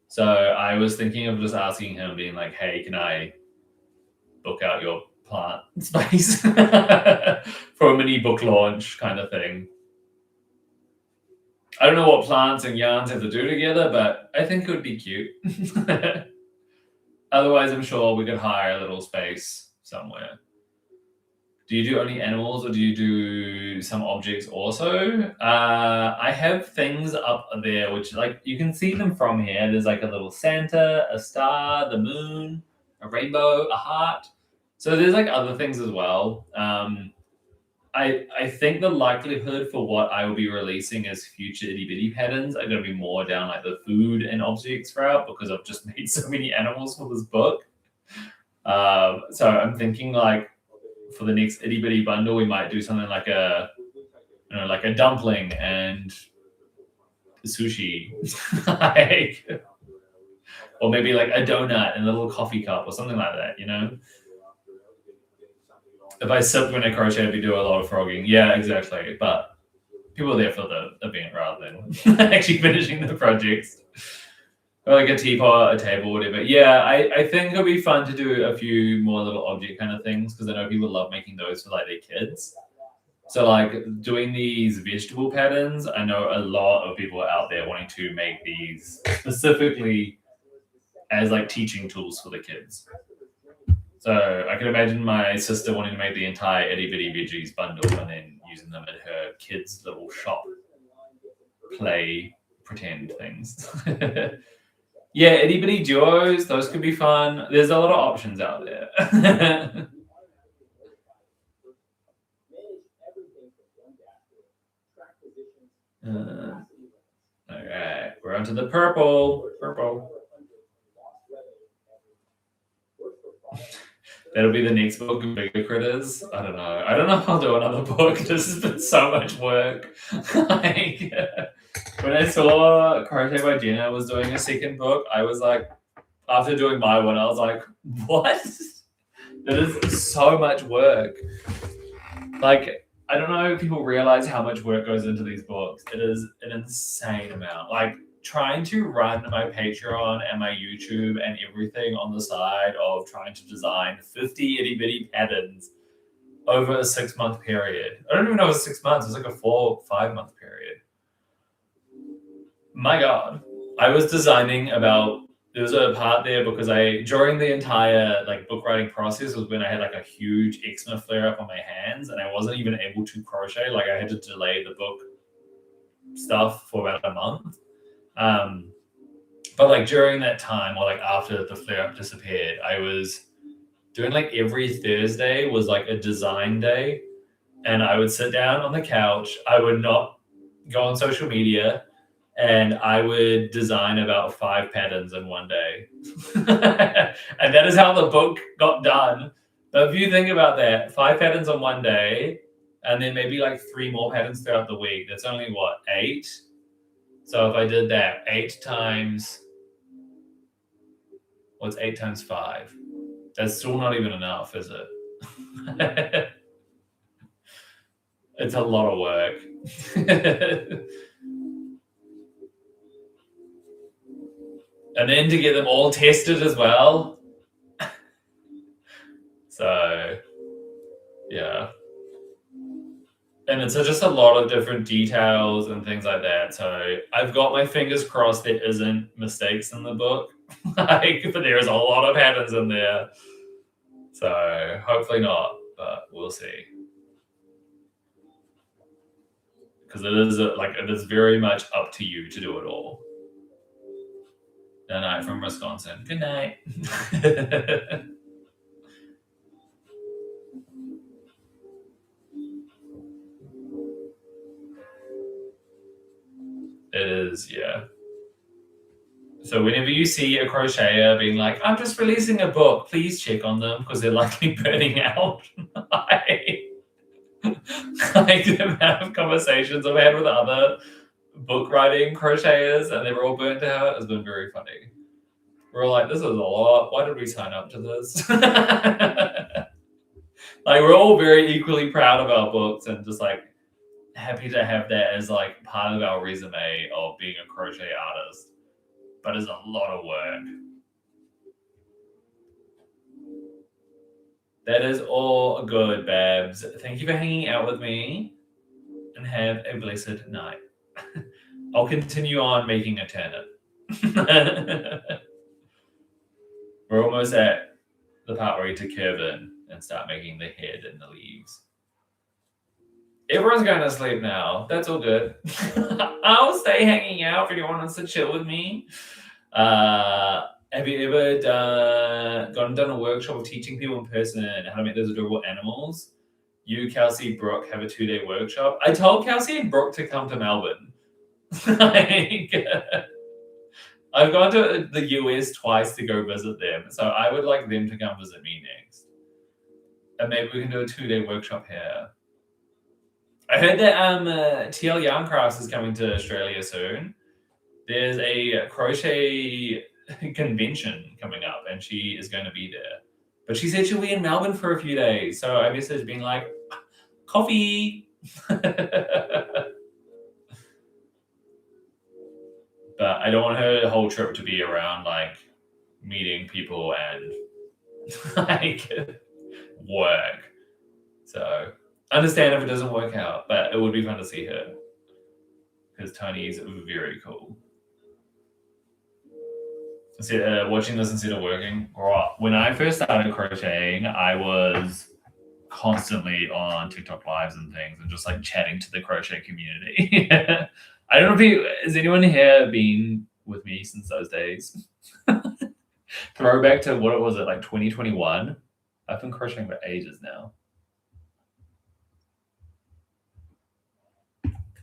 So I was thinking of just asking him, being like, "Hey, can I book out your plant space for a mini book launch kind of thing?" I don't know what plants and yarns have to do together, but I think it would be cute. Otherwise, I'm sure we could hire a little space somewhere. Do you do only animals, or do you do some objects also? I have things up there which, like, you can see them from here. There's like a little Santa, a star, the moon, a rainbow, a heart. So there's like other things as well. I think the likelihood for what I will be releasing as future itty bitty patterns are going to be more down like the food and objects route, because I've just made so many animals for this book. So I'm thinking like for the next itty bitty bundle, we might do something like like a dumpling and sushi, like, or maybe like a donut and a little coffee cup or something like that. If I sip when I crochet, we do a lot of frogging. Yeah, exactly. But people are there for the event rather than actually finishing the projects. Or like a teapot, a table, whatever. Yeah, I think it'll be fun to do a few more little object kind of things, because I know people love making those for like their kids. So like doing these vegetable patterns, I know a lot of people are out there wanting to make these specifically as like teaching tools for the kids. So I can imagine my sister wanting to make the entire itty bitty veggies bundle and then using them at her kids' little shop, play, pretend things. Yeah, itty bitty duos, those could be fun. There's a lot of options out there. All right, we're on to the purple. That'll be the next book of Bigger Critters. I don't know if I'll do another book. This has been so much work. Like, when I saw Crochet by Jenna was doing a second book, I was like, after doing my one, I was like, what? That is so much work. Like, I don't know if people realize how much work goes into these books. It is an insane amount. Like, trying to run my Patreon and my YouTube and everything on the side of trying to design 50 itty bitty patterns over a 6-month period. I don't even know it was 6 months. It was like a 4 or 5 month period. My God. I was designing there was a part there because during the entire like book writing process was when I had like a huge eczema flare up on my hands, and I wasn't even able to crochet. Like, I had to delay the book stuff for about a month. But like during that time, or like after the flare up disappeared, I was doing like every Thursday was like a design day, and I would sit down on the couch. I would not go on social media, and I would design about 5 patterns in one day. And that is how the book got done. But if you think about that, 5 patterns on one day, and then maybe like 3 more patterns throughout the week, that's only what, 8? So if I did that 8 times, what's 8 times 5? That's still not even enough, is it? It's a lot of work. And then to get them all tested as well. So, yeah. And it's just a lot of different details and things like that. So I've got my fingers crossed there isn't mistakes in the book. Like, but there's a lot of patterns in there. So hopefully not, but we'll see. Because it is it is very much up to you to do it all. Good night from Wisconsin. Good night. It is, yeah. So whenever you see a crocheter being like, I'm just releasing a book, please check on them because they're likely burning out. Like the amount of conversations I've had with other book writing crocheters and they were all burnt out has been very funny. We're all like, this is a lot. Why did we sign up to this? Like, we're all very equally proud of our books and just like happy to have that as like part of our resume of being a crochet artist. But it's a lot of work. That is all good, Babs. Thank you for hanging out with me and have a blessed night. I'll continue on making a turnip. We're almost at the part where you to curve in and start making the head and the leaves. Everyone's going to sleep now. That's all good. I'll stay hanging out if anyone wants to chill with me. Have you ever done a workshop of teaching people in person how to make those adorable animals? You, Kelsey, Brooke have a 2-day workshop. I told Kelsey and Brooke to come to Melbourne. Like, I've gone to the US twice to go visit them, so I would like them to come visit me next. And maybe we can do a 2-day workshop here. I heard that TL Yarncrafts is coming to Australia soon. There's a crochet convention coming up, and she is going to be there. But she said she'll be in Melbourne for a few days, so I messaged being like, coffee! But I don't want her whole trip to be around like meeting people and like work. So understand if it doesn't work out, but it would be fun to see her because Tony's very cool. Watching this instead of working. When I first started crocheting, I was constantly on TikTok lives and things and just like chatting to the crochet community. I don't know has anyone here been with me since those days? Throwback to what was it, like 2021? I've been crocheting for ages now.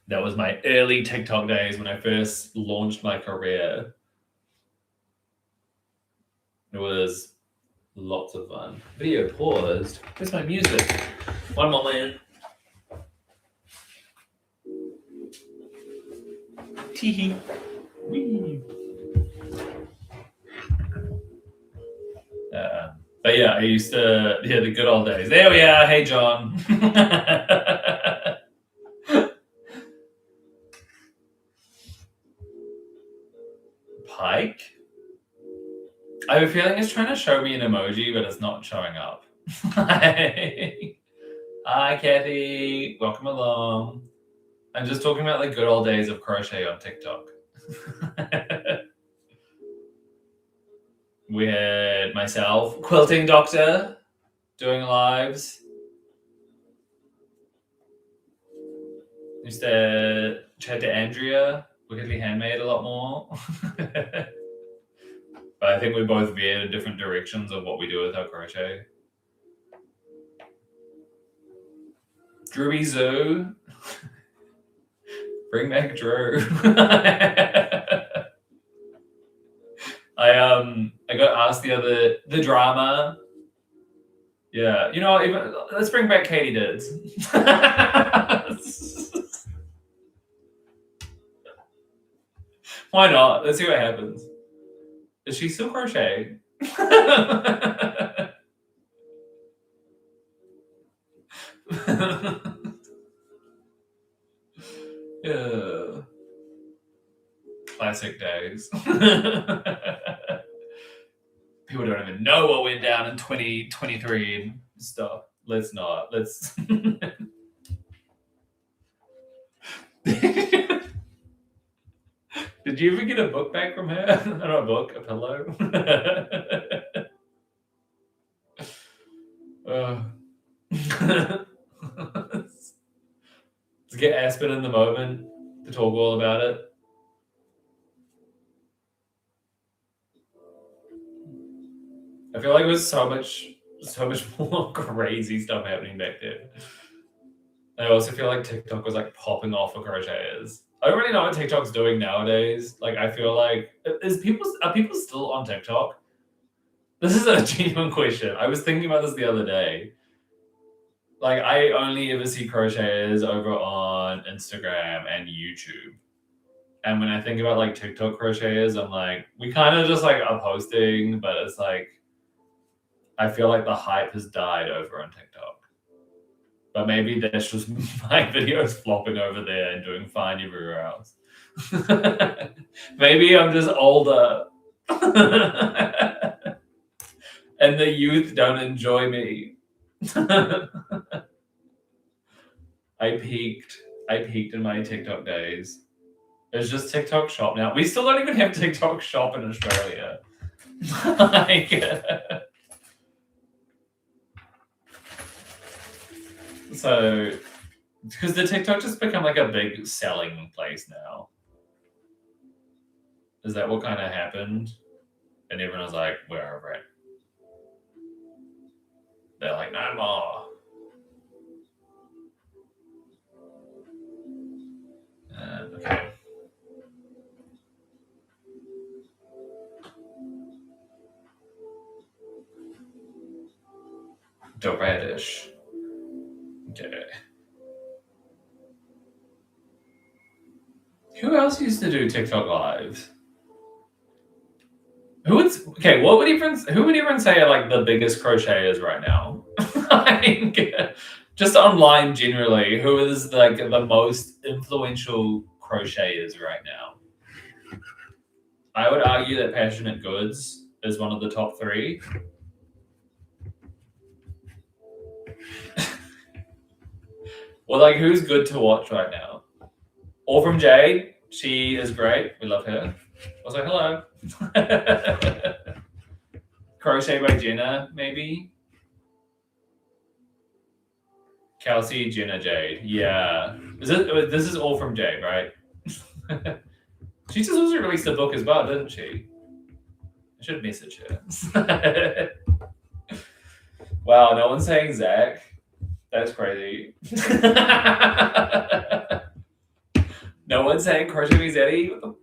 That was my early TikTok days when I first launched my career. It was lots of fun. Video paused. Where's my music? One moment. Tee hee. But yeah, I used to, the good old days. There we are. Hey, John. Pike? I have a feeling it's trying to show me an emoji, but it's not showing up. Hi, Kathy. Welcome along. I'm just talking about the good old days of crochet on TikTok. We had myself, Quilting Doctor, doing lives. Used to chat to Andrea, Wickedly Handmade a lot more. But I think we both veered in different directions of what we do with our crochet. Drewby Zoo. Bring back Drew. I got asked the drama. Yeah, you know, let's bring back Katie Dids. Why not? Let's see what happens. Is she still crocheting? Yeah. Classic days. People don't even know what went down in 2023 and stuff. Let's not. Let's Did you ever get a book back from her? Not a book, a pillow. Let's get Aspen in the moment to talk all about it. I feel like there was so much more crazy stuff happening back then. I also feel like TikTok was like popping off for crocheters. I don't really know what TikTok's doing nowadays. Like, I feel like are people still on TikTok? This is a genuine question. I was thinking about this the other day. Like, I only ever see crocheters over on Instagram and YouTube. And when I think about like TikTok crocheters, I'm like, we kind of just like are posting, but it's like, I feel like the hype has died over on TikTok. But maybe that's just my videos flopping over there and doing fine everywhere else. Maybe I'm just older. And the youth don't enjoy me. I peaked in my TikTok days. It's just TikTok Shop now. We still don't even have TikTok Shop in Australia. So, because the TikTok just become like a big selling place now. Is that what kind of happened? And everyone was like, we're over it. They're like, no more. Okay. The radish. Okay. Who else used to do TikTok lives? Who would everyone say are like the biggest crocheters right now? Like, just online generally, who is like the most influential crocheters right now? I would argue that Passionate Goods is one of the top 3. Well, like, who's good to watch right now? All from Jade. She is great. We love her. Also, hello. Crochet by Jenna, maybe? Kelsey, Jenna, Jade. Yeah. This is all from Jade, right? She just also released a book as well, didn't she? I should message her. Wow, no one's saying Zach. That's crazy. No one's saying Crochet Me Zeddy.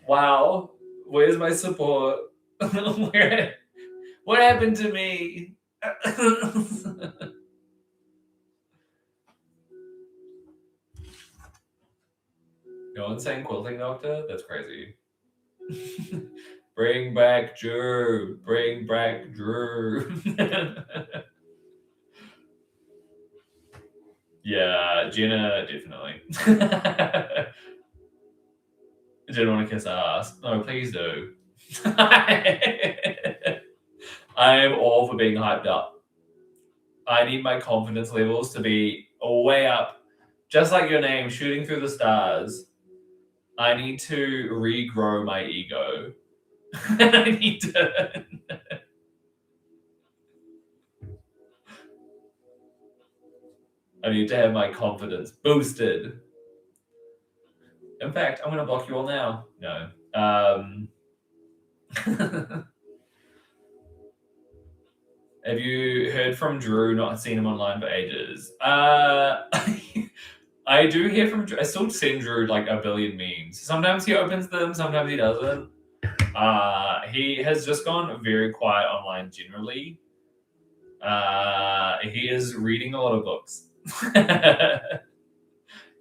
Wow, where's my support? What happened to me? No one's saying Quilting Doctor? That's crazy. Bring back Drew. Bring back Drew. Yeah, Jenna, definitely. Didn't want to kiss ass. No, please do. I am all for being hyped up. I need my confidence levels to be way up. Just like your name, shooting through the stars. I need to regrow my ego. I need to... I need to have my confidence boosted. In fact, I'm going to block you all now. No. Have you heard from Drew? Not seen him online for ages. I do hear from Drew. I still send Drew like a billion memes. Sometimes he opens them, sometimes he doesn't. He has just gone very quiet online generally. He is reading a lot of books.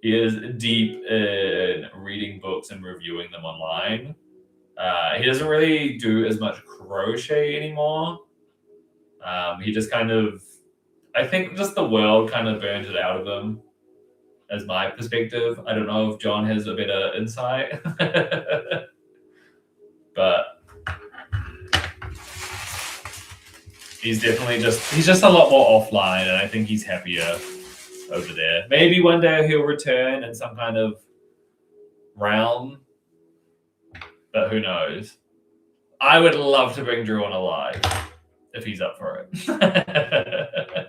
He is deep in reading books and reviewing them online. He doesn't really do as much crochet anymore. He just kind of, I think just the world kind of burned it out of him, as my perspective. I don't know if John has a better insight. But he's just a lot more offline, and I think he's happier over there. Maybe one day he'll return in some kind of realm but who knows? I would love to bring Drew on alive if he's up for it.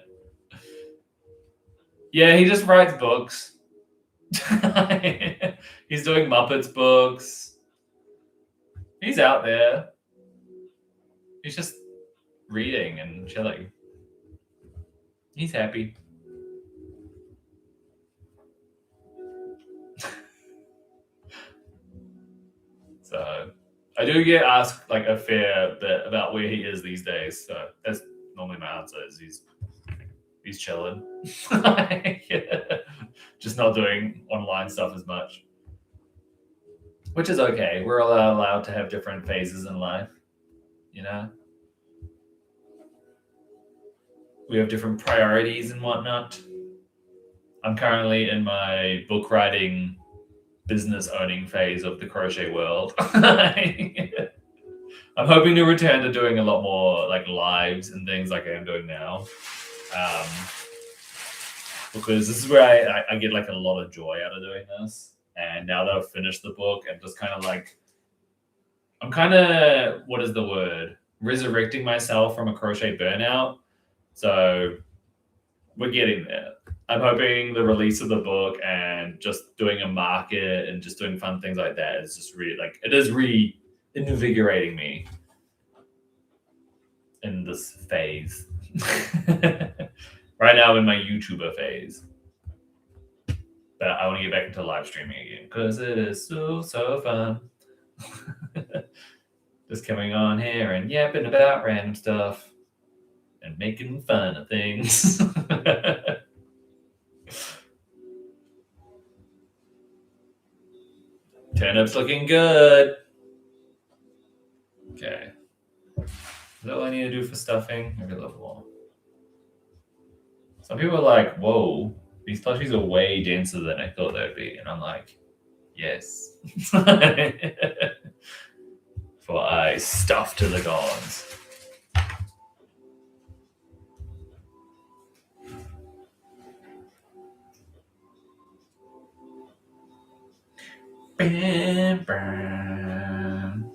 Yeah, he just writes books. He's doing Muppets books. He's out there. He's just reading and chilling. He's happy. So I do get asked like a fair bit about where he is these days. So that's normally my answer is he's chilling. Just not doing online stuff as much. Which is okay. We're all allowed to have different phases in life, you know? We have different priorities and whatnot. I'm currently in my book writing, business owning phase of the crochet world. I'm hoping to return to doing a lot more like lives and things like I am doing now. Because this is where I get like a lot of joy out of doing this. And now that I've finished the book, I'm just kind of like, I'm kind of, what is the word? Resurrecting myself from a crochet burnout. So we're getting there. I'm hoping the release of the book and just doing a market and just doing fun things like that is just really like, it is reinvigorating me in this phase. Right now I'm in my YouTuber phase. But I want to get back into live streaming again because it is so fun. Just coming on here and yapping about random stuff and making fun of things. Turnip's looking good. Okay. Is that all I need to do for stuffing? Maybe a little more. Some people are like, whoa, these plushies are way denser than I thought they'd be. And I'm like, yes. For I stuff to the gods. Bam, bam.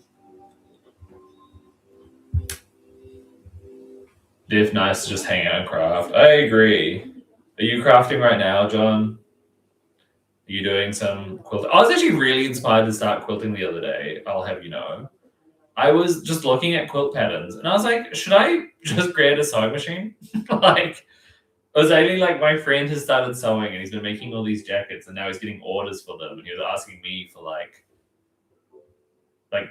Diff nice to just hang out and craft. I agree. Are you crafting right now, John? Are you doing some quilting? I was actually really inspired to start quilting the other day, I'll have you know. I was just looking at quilt patterns and I was like, should I just create a sewing machine? Like, it was only like my friend has started sewing and he's been making all these jackets and now he's getting orders for them and he was asking me for like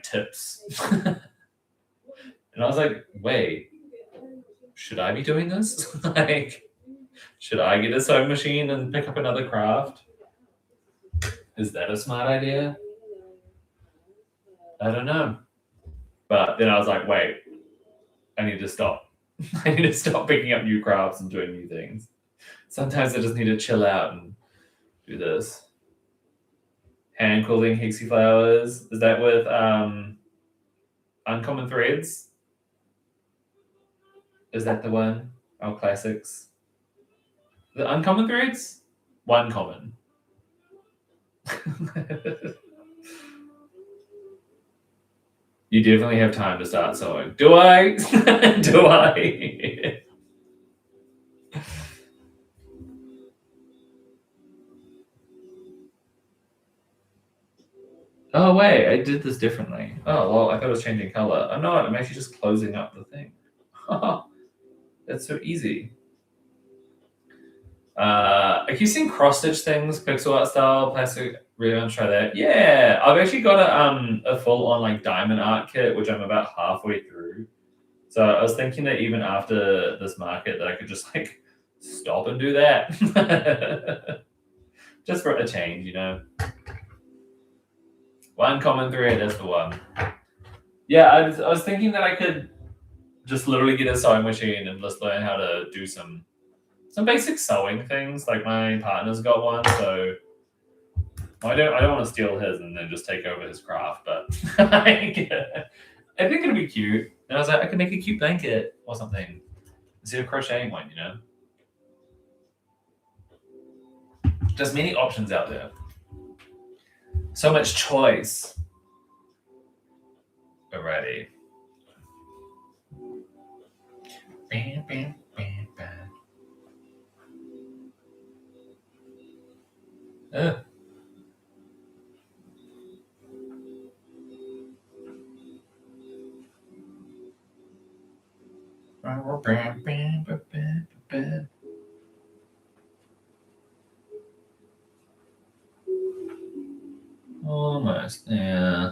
tips. And I was like, wait, should I be doing this? Like, should I get a sewing machine and pick up another craft? Is that a smart idea? I don't know. But then I was like, wait, I need to stop. I need to stop picking up new crafts and doing new things. Sometimes I just need to chill out and do this. Hand quilting Hixie Flowers. Is that with Uncommon Threads? Is that the one? Oh, classics. The Uncommon Threads? One common. You definitely have time to start sewing. Do I? Do I? Oh, wait, I did this differently. Oh, well, I thought I was changing color. I'm not. I'm actually just closing up the thing. That's so easy. I keep seeing cross-stitch things, pixel art style, plastic. Really want to try that. Yeah, I've actually got a full-on like diamond art kit, which I'm about halfway through. So I was thinking that even after this market, that I could just like stop and do that, just for a change, you know. One common thread, that's the one. Yeah, I was thinking that I could just literally get a sewing machine and just learn how to do some basic sewing things. Like my partner's got one, so I don't want to steal his and then just take over his craft, but I think it'd be cute. And I was like, I could make a cute blanket or something instead of crocheting one, you know. There's many options out there. So much choice. Alrighty. Bam, bam, bam, bam. Almost, yeah.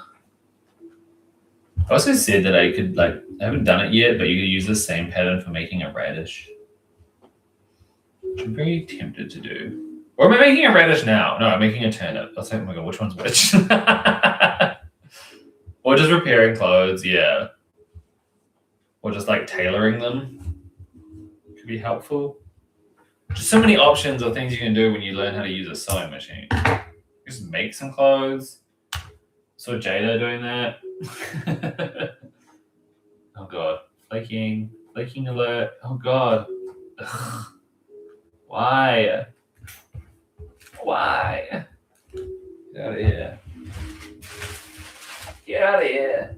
I also said that I could, like, I haven't done it yet, but you could use the same pattern for making a radish. Which I'm very tempted to do. Or am I making a radish now? No, I'm making a turnip. I was like, oh my god, which one's which? Or just repairing clothes, yeah. Or just like tailoring them could be helpful. Just so many options of things you can do when you learn how to use a sewing machine. Just make some clothes. Saw Jada doing that. Oh god, flaking alert. Oh god. Why? Get out of here. Get out of here.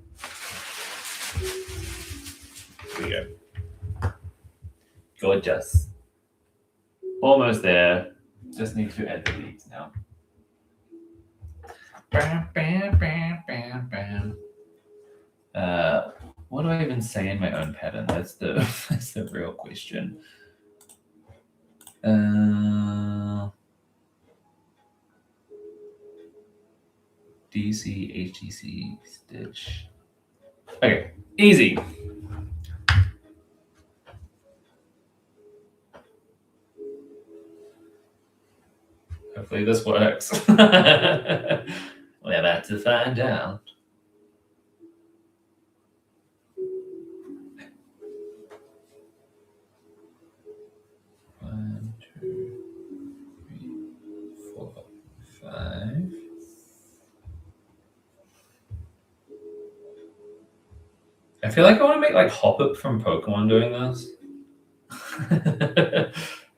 Here we go. Gorgeous. Almost there. Just need to add the leaves now. Bam, bam, bam, bam, bam. What do I even say in my own pattern? That's the real question. DC, HTC, stitch. Okay, easy. Hopefully this works. We're about to find out. One, two, three, 4, 5. I feel like I want to make like Hoppip from Pokemon doing this.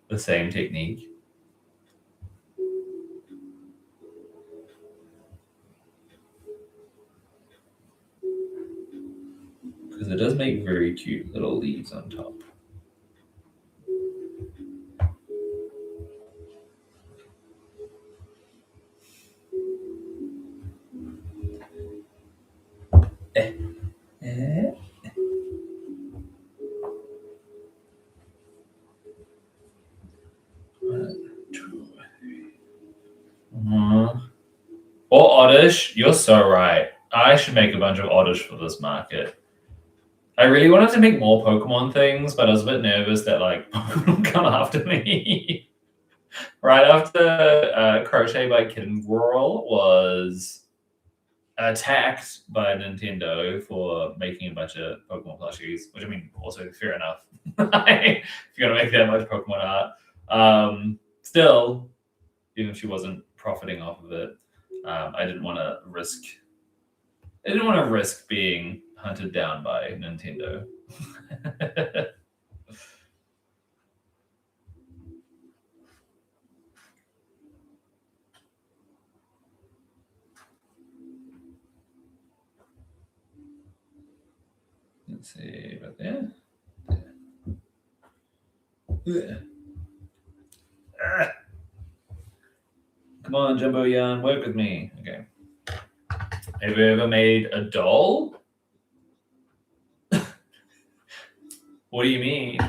The same technique. Because it does make very cute little leaves on top. Or oddish, you're so right. I should make a bunch of oddish for this market. I really wanted to make more Pokemon things, but I was a bit nervous that like Pokemon would come after me. Right after Crochet by Kitten Girl was attacked by Nintendo for making a bunch of Pokemon plushies, which I mean, also fair enough. If you're gonna make that much Pokemon art, still, even if she wasn't profiting off of it, I didn't want to risk. I didn't want to risk being hunted down by Nintendo. Let's see about there. Come on, Jumbo Yarn, work with me. Okay. Have you ever made a doll? What do you mean?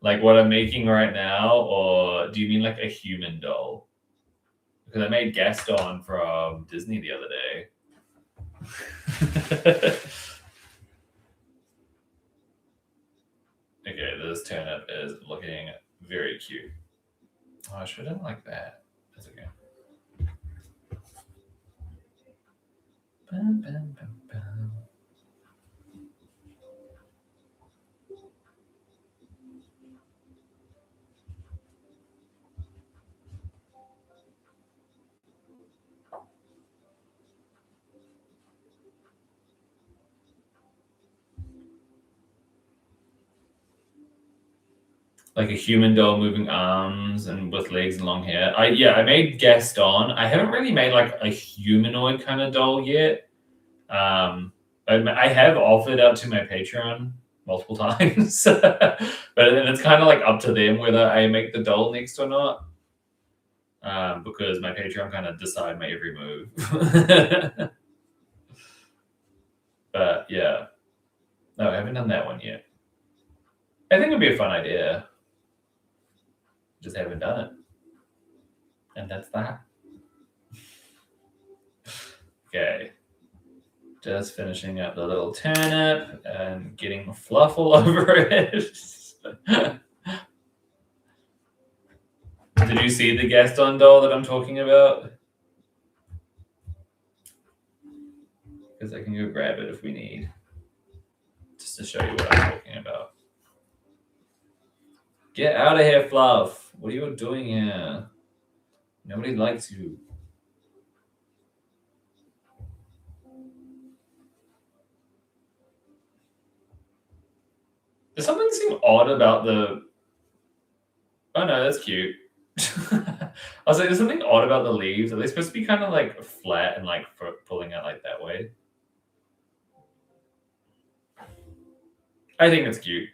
Like what I'm making right now, or do you mean like a human doll? Because I made Gaston from Disney the other day. Okay, this turnip is looking very cute. Oh, I shouldn't like that. That's okay. Bum, bum, bum, bum. Like a human doll moving arms and with legs and long hair. I made Gaston. I haven't really made like a humanoid kind of doll yet. I have offered out to my Patreon multiple times, but then it's kind of like up to them whether I make the doll next or not, because my Patreon kind of decide my every move. But yeah, no, I haven't done that one yet. I think it'd be a fun idea. Just haven't done it, and that's that. Okay. Just finishing up the little turnip and getting fluff all over it. Did you see the Gaston doll that I'm talking about? Because I can go grab it if we need. Just to show you what I'm talking about. Get out of here, Fluff. What are you doing here? Nobody likes you. Does something seem odd about the... Oh no, that's cute. I was like, there's something odd about the leaves. Are they supposed to be kind of like flat and like pulling out like that way? I think it's cute.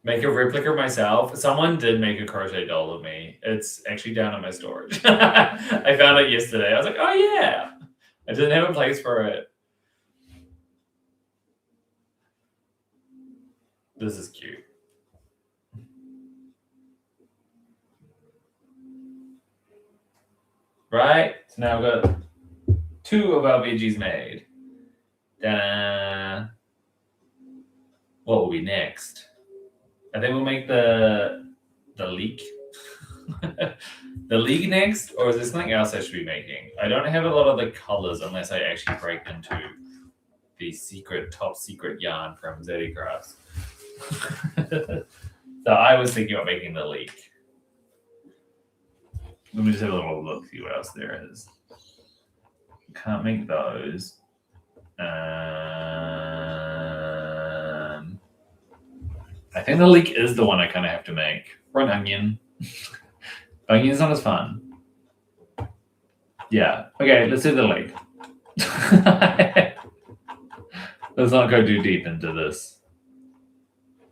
Make a replica of myself. Someone did make a crochet doll of me. It's actually down in my storage. I found it yesterday. I was like, oh yeah. I didn't have a place for it. This is cute. Right? So now I've got 2 of our veggies made. Ta-da! What will be next? I think we'll make the leek. The leek next, or is there something else I should be making? I don't have a lot of the colors unless I actually break into the top secret yarn from Zeddy Crafts. So I was thinking about making the leek. Let me just have a little look, see what else there is. Can't make those. I think the leek is the one I kind of have to make. Or an onion. Onion's not as fun. Yeah. Okay, let's do the leek. Let's not go too deep into this.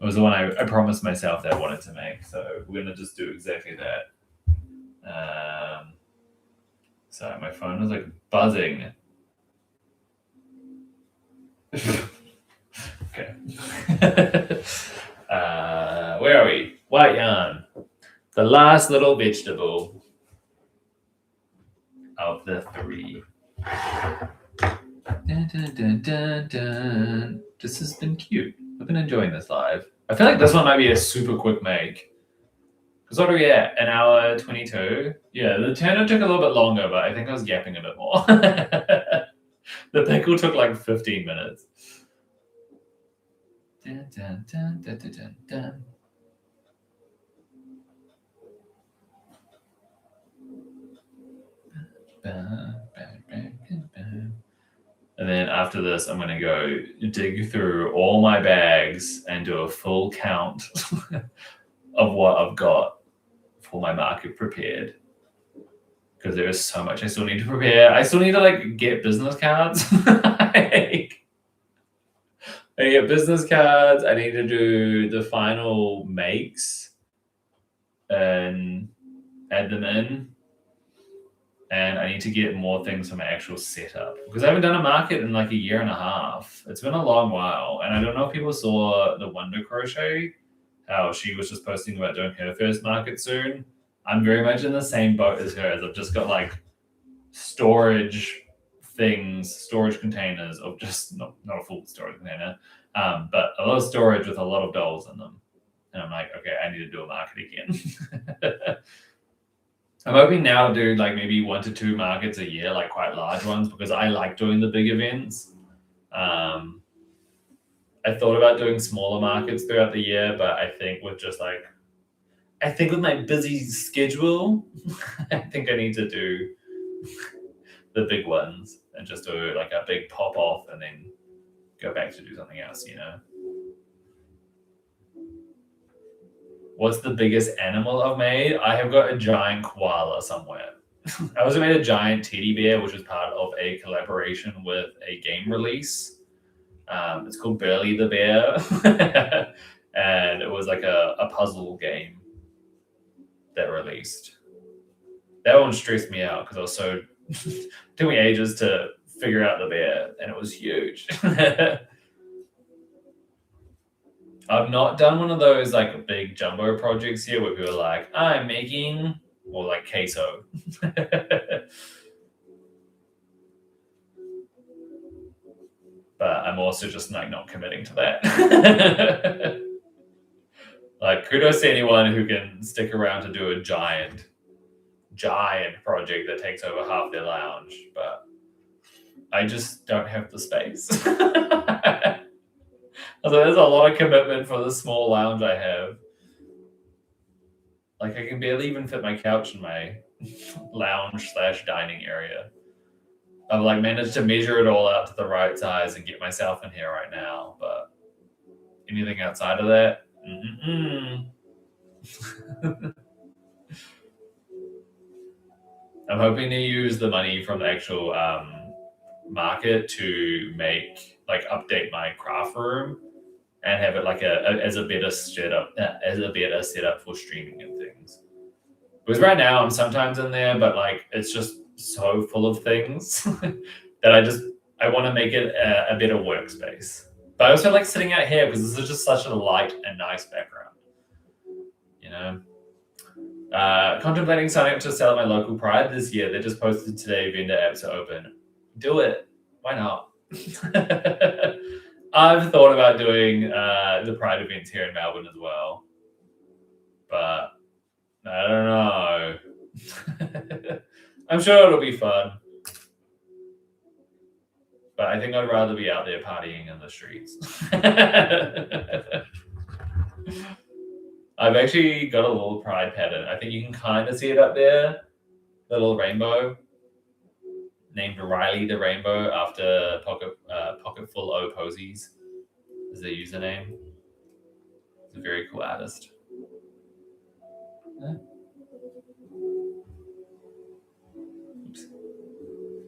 It was the one I promised myself that I wanted to make. So we're going to just do exactly that. So my phone is like buzzing. Okay. Where are we? White yarn. The last little vegetable of the 3. Dun, dun, dun, dun, dun. This has been cute. I've been enjoying this live. I feel like this one might be a super quick make. Because what are we at? An hour 22? Yeah, the turnip took a little bit longer, but I think I was yapping a bit more. The pickle took like 15 minutes. Dun, dun, dun, dun, dun, dun, dun. And then after this, I'm going to go dig through all my bags and do a full count of what I've got for my market prepared. Because there is so much I still need to prepare. I still need to like get business cards. I get business cards. I need to do the final makes and add them in. And I need to get more things for my actual setup because I haven't done a market in like a year and a half. It's been a long while. And I don't know if people saw the Wonder Crochet, how she was just posting about doing her first market soon. I'm very much in the same boat as her. I've just got like storage containers of just not a full storage container, but a lot of storage with a lot of dolls in them. And I'm like, okay, I need to do a market again. I'm hoping now to do like maybe 1 to 2 markets a year, like quite large ones, because I like doing the big events. I thought about doing smaller markets throughout the year, but I think with my busy schedule, I think I need to do the big ones and just do like a big pop off and then go back to do something else, you know? What's the biggest animal I've made? I have got a giant koala somewhere. I also made a giant teddy bear, which was part of a collaboration with a game release. It's called Burly the Bear, and it was like a puzzle game that released. That one stressed me out because I was so took me ages to figure out the bear, and it was huge. I've not done one of those like big jumbo projects yet where people are like, I'm making, or like queso. But I'm also just like not committing to that. Like, kudos to anyone who can stick around to do a giant project that takes over half their lounge, but I just don't have the space. So there's a lot of commitment for the small lounge I have. Like, I can barely even fit my couch in my lounge/dining area. I've like managed to measure it all out to the right size and get myself in here right now, but anything outside of that, I'm hoping to use the money from the actual market to update my craft room and have it like as a better setup for streaming and things. Because right now I'm sometimes in there, but like it's just so full of things that I want to make it a better workspace. But I also like sitting out here because this is just such a light and nice background, you know. Contemplating signing up to sell at my local Pride this year. They just posted today vendor apps are open. Do it. Why not? I've thought about doing the Pride events here in Melbourne as well, but I don't know. I'm sure it'll be fun, but I think I'd rather be out there partying in the streets. I've actually got a little Pride pattern. I think you can kind of see it up there, the little rainbow, named Riley the Rainbow after Pocketful O Posies is the username. He's a very cool artist. Oops.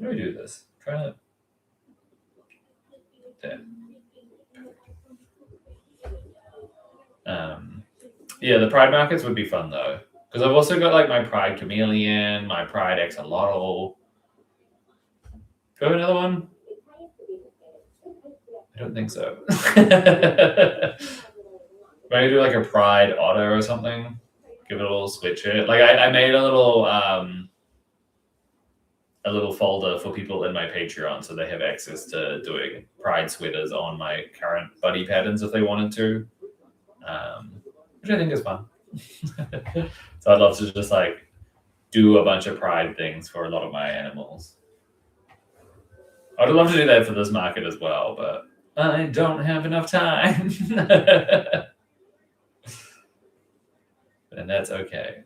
How do we do this? Try to. There. Yeah, the Pride markets would be fun though, because I've also got like my Pride Chameleon, my Pride Axolotl. Do I have another one? I don't think so. Maybe do like a Pride Otter or something. Give it a little sweatshirt. Like I made a little folder for people in my Patreon, so they have access to doing Pride sweaters on my current buddy patterns if they wanted to, which I think is fun. So I'd love to just like do a bunch of Pride things for a lot of my animals. I'd love to do that for this market as well, but I don't have enough time. And that's okay.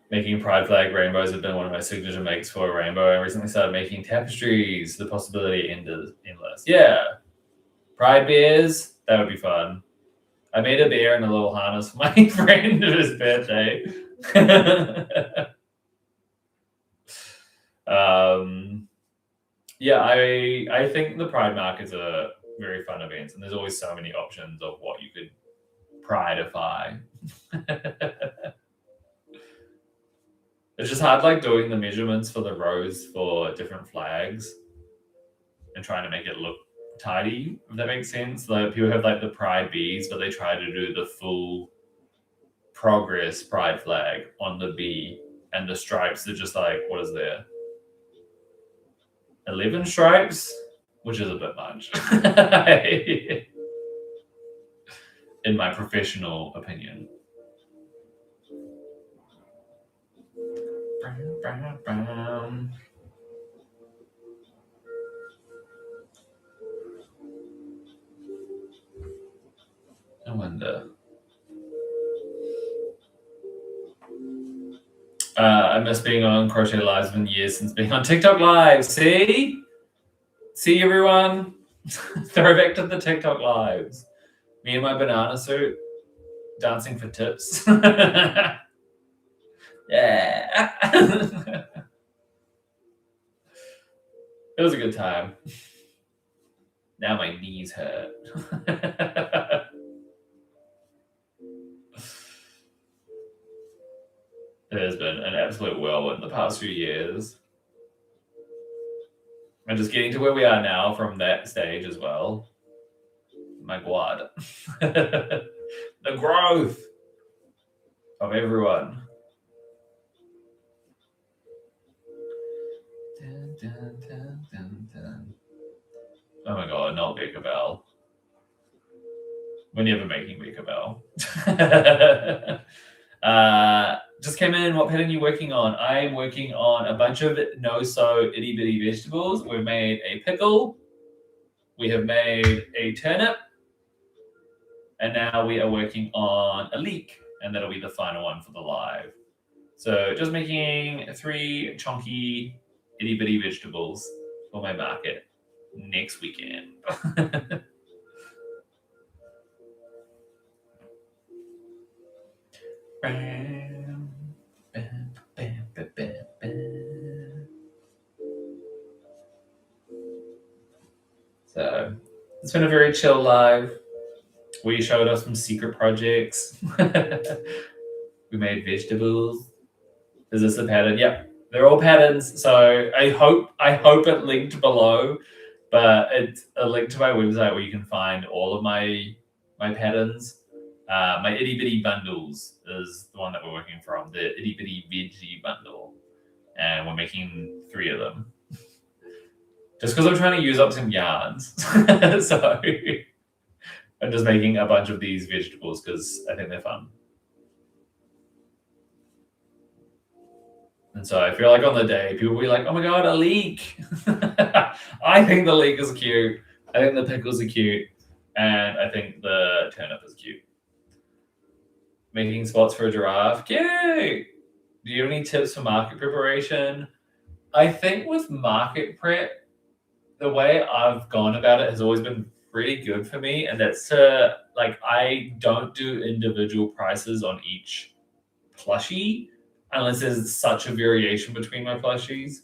Making Pride flag rainbows have been one of my signature makes for a rainbow. I recently started making tapestries. The possibility endless. Yeah. Pride bears, that would be fun. I made a bear in a little harness for my friend at his birthday. Yeah, I think the Pride markets are very fun events, and there's always so many options of what you could Prideify. It's just hard, like doing the measurements for the rows for different flags and trying to make it look tidy, if that makes sense. Like people have like the Pride bees, but they try to do the full progress Pride flag on the bee, and the stripes are just like, what is there? 11 stripes, which is a bit much, in my professional opinion. I wonder. I miss being on Crochet Lives. It's been years since being on TikTok Live. See everyone. Throwback to the TikTok Lives. Me in my banana suit. dancing for tips. Yeah. It was a good time. Now my knees hurt. It has been an absolute whirlwind the past few years. And just getting to where we are now from that stage as well. My God. The growth of everyone. Dun, dun, dun, dun, dun. Oh my God, not Baker Bell. We're never making Baker Bell. Just came in. What pattern are you working on? I'm working on a bunch of no-so itty-bitty vegetables. We've made a pickle. We have made a turnip. And now we are working on a leek. And that'll be the final one for the live. So just making 3 chunky itty-bitty vegetables for my market next weekend. So it's been a very chill live. We showed off some secret projects. We made vegetables. Is this a pattern? Yep, they're all patterns. So I hope it linked below, but it's a link to my website where you can find all of my patterns. My itty bitty bundles is the one that we're working from, the itty bitty veggie bundle, and we're making 3 of them. Just because I'm trying to use up some yarns, so I'm just making a bunch of these vegetables because I think they're fun. And so I feel like on the day, people will be like, oh my God, a leek. I think the leek is cute. I think the pickles are cute. And I think the turnip is cute. Making spots for a giraffe. Cute. Do you have any tips for market preparation? I think with market prep, the way I've gone about it has always been pretty good for me. And that's to, like, I don't do individual prices on each plushie unless there's such a variation between my plushies,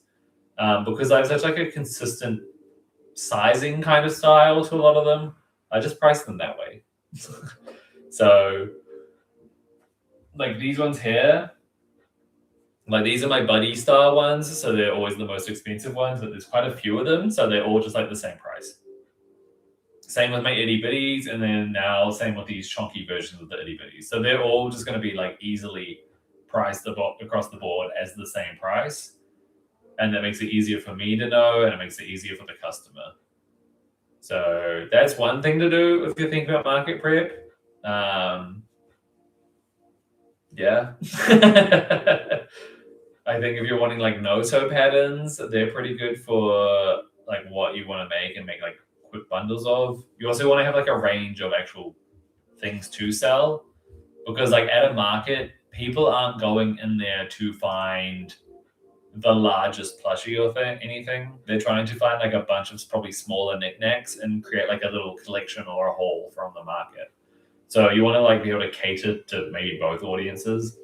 because I have such like a consistent sizing kind of style to a lot of them. I just price them that way. So like these ones here, like these are my buddy style ones, so they're always the most expensive ones, but there's quite a few of them, so they're all just like the same price. Same with my itty bitties, and then now same with these chunky versions of the itty bitties. So they're all just going to be like easily priced across the board as the same price, and that makes it easier for me to know, and it makes it easier for the customer. So that's one thing to do if you think about market prep. Yeah. I think if you're wanting like no-so patterns, they're pretty good for like what you want to make and make like quick bundles of. You also want to have like a range of actual things to sell, because like at a market, people aren't going in there to find the largest plushie or anything. They're trying to find like a bunch of probably smaller knickknacks and create like a little collection or a haul from the market. So you want to like be able to cater to maybe both audiences.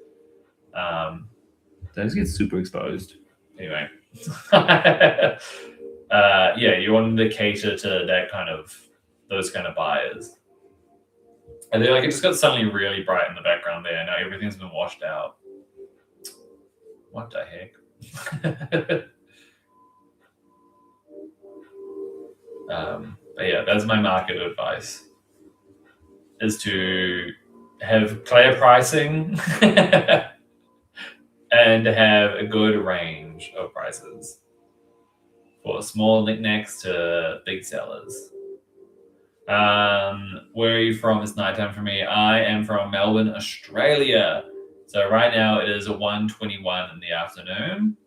Those get super exposed. Anyway. Yeah, you want to cater to those kind of buyers. And then like it just got suddenly really bright in the background there. Now everything's been washed out. What the heck? But yeah, that's my market advice, is to have clear pricing and have a good range of prices for small knickknacks to big sellers. Where are you from? It's nighttime for me. I am from Melbourne, Australia. So right now it is 1:21 in the afternoon.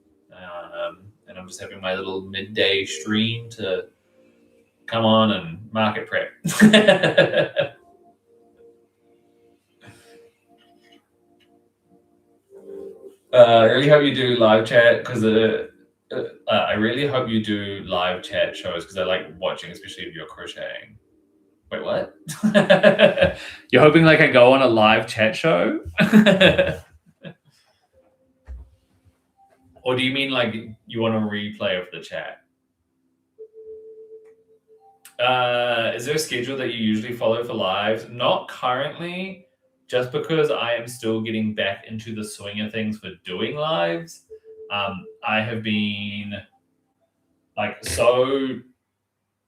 And I'm just having my little midday stream to come on and market prep. I really hope you do live chat, because I really hope you do live chat shows, because I like watching, especially if you're crocheting. Wait, what? You're hoping like I go on a live chat show? Or do you mean like you want a replay of the chat? Is there a schedule that you usually follow for lives? Not currently, just because I am still getting back into the swing of things for doing lives. I have been like so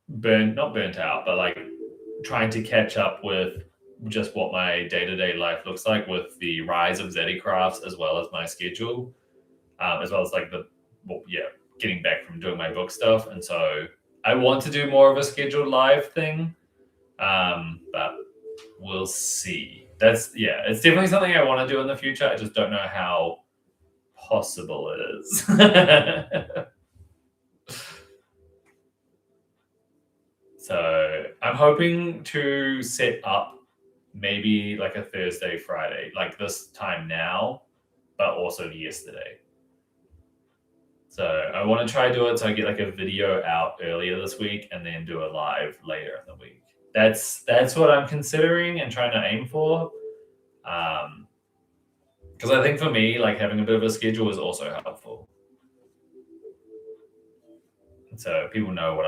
not burnt out, but like trying to catch up with just what my day-to-day life looks like with the rise of Zeddy Crafts, as well as my schedule, as well as like getting back from doing my book stuff. And so I want to do more of a scheduled live thing, but we'll see. It's definitely something I want to do in the future. I just don't know how possible it is. So I'm hoping to set up maybe like a Thursday, Friday, like this time now, but also yesterday. So I want to try to do it so I get like a video out earlier this week and then do a live later in the week. That's what I'm considering and trying to aim for. Because I think for me, like having a bit of a schedule is also helpful. And so people know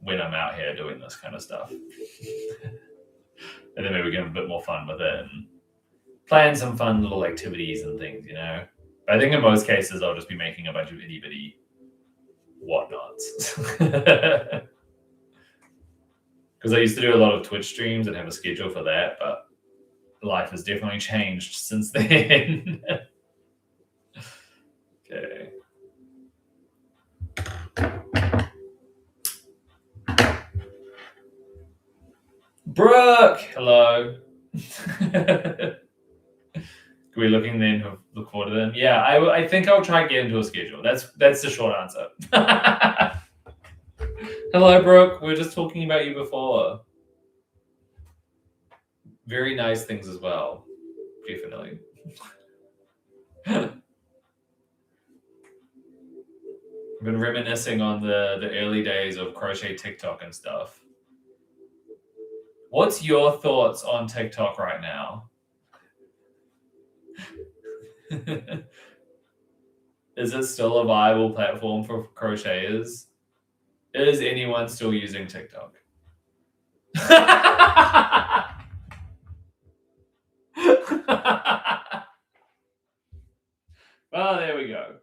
when I'm out here doing this kind of stuff. And then maybe we can have a bit more fun with it and plan some fun little activities and things, you know. But I think in most cases, I'll just be making a bunch of itty-bitty whatnots. Because I used to do a lot of Twitch streams and have a schedule for that, but life has definitely changed since then. Okay. Brooke, hello. Are we looking then to look forward to them? Yeah, I think I'll try and get into a schedule. That's the short answer. Hello, Brooke. We were just talking about you before. Very nice things as well. Definitely. I've been reminiscing on the early days of crochet TikTok and stuff. What's your thoughts on TikTok right now? Is it still a viable platform for crocheters? Is anyone still using TikTok? Well, there we go.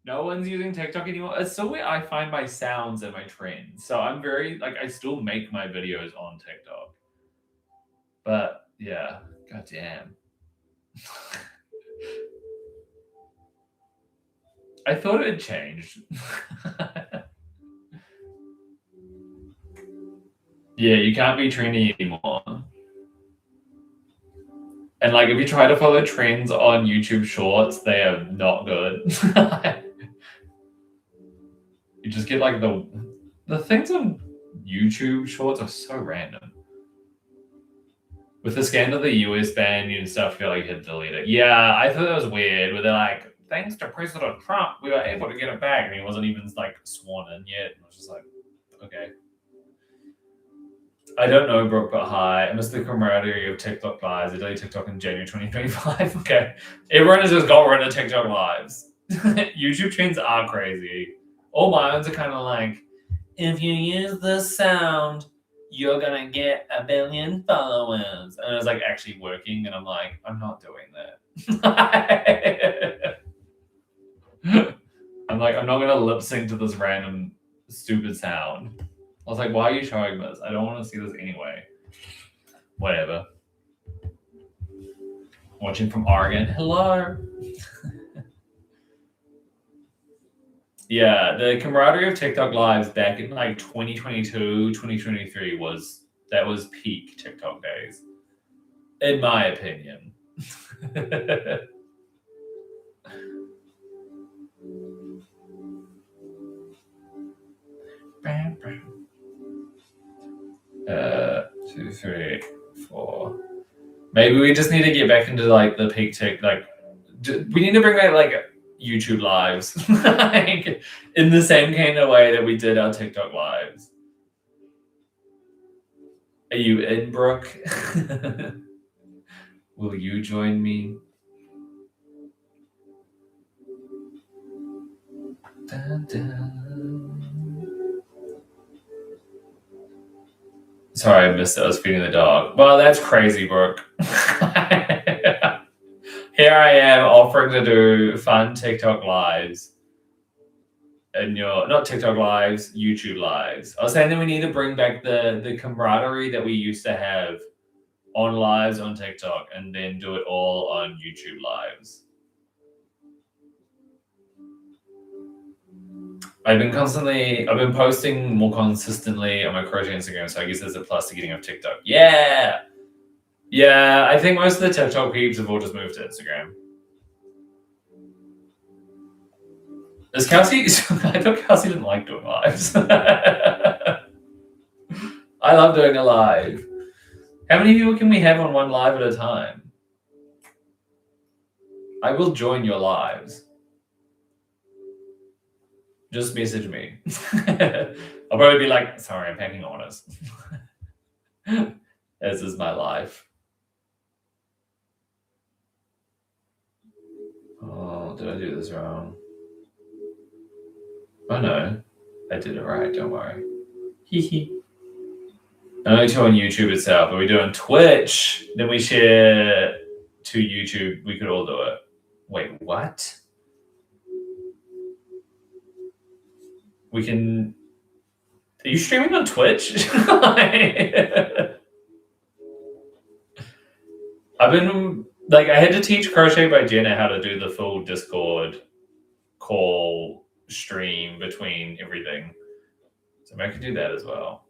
No one's using TikTok anymore. It's so where I find my sounds and my trends. So I'm very, like, I still make my videos on TikTok. But, yeah, goddamn. I thought it had changed. Yeah, you can't be trendy anymore. And like, if you try to follow trends on YouTube Shorts, they are not good. You just get like the things on YouTube Shorts are so random. With the scandal of the US ban and stuff, I feel like you had to delete it. Yeah, I thought that was weird. Where they're like, thanks to President Trump, we were able to get it back, and he wasn't even like sworn in yet. I was just like, okay. I don't know, Brooke, but hi. I miss the camaraderie of TikTok lives. I deleted TikTok in January 2025. Okay. Everyone has just got rid of TikTok lives. YouTube trends are crazy. All my ones are kind of like, if you use this sound, you're going to get 1 billion followers. And it's like actually working. And I'm like, I'm not doing that. I'm like, I'm not going to lip sync to this random stupid sound. I was like, why are you showing this? I don't want to see this anyway. Whatever. Watching from Oregon. Hello. Yeah, the camaraderie of TikTok lives back in like 2022, 2023 was peak TikTok days. In my opinion. Two, 3, 4. Maybe we just need to get back into like the peak tick. Like, we need to bring back like YouTube lives, like in the same kind of way that we did our TikTok lives. Are you in, Brooke? Will you join me? Dun, dun. Sorry, I missed it. I was feeding the dog. Well, that's crazy, Brooke. Here I am offering to do fun TikTok lives. And not TikTok lives, YouTube lives. I was saying that we need to bring back the camaraderie that we used to have on lives on TikTok and then do it all on YouTube lives. I've been posting more consistently on my crochet Instagram, so I guess there's a plus to getting off TikTok. Yeah, I think most of the TikTok peeps have all just moved to Instagram. Is Kelsey? I thought Kelsey didn't like doing lives. I love doing a live. How many people can we have on one live at a time? I will join your lives. Just message me. I'll probably be like, sorry, I'm packing orders. This is my life. Oh, did I do this wrong? Oh no, I did it right, don't worry. Hee. Only two on YouTube itself, but we do it on Twitch. Then we share to YouTube. We could all do it. Wait, what? We can... Are you streaming on Twitch? I've been... Like, I had to teach Crochet by Jenna how to do the full Discord call stream between everything. So I could do that as well.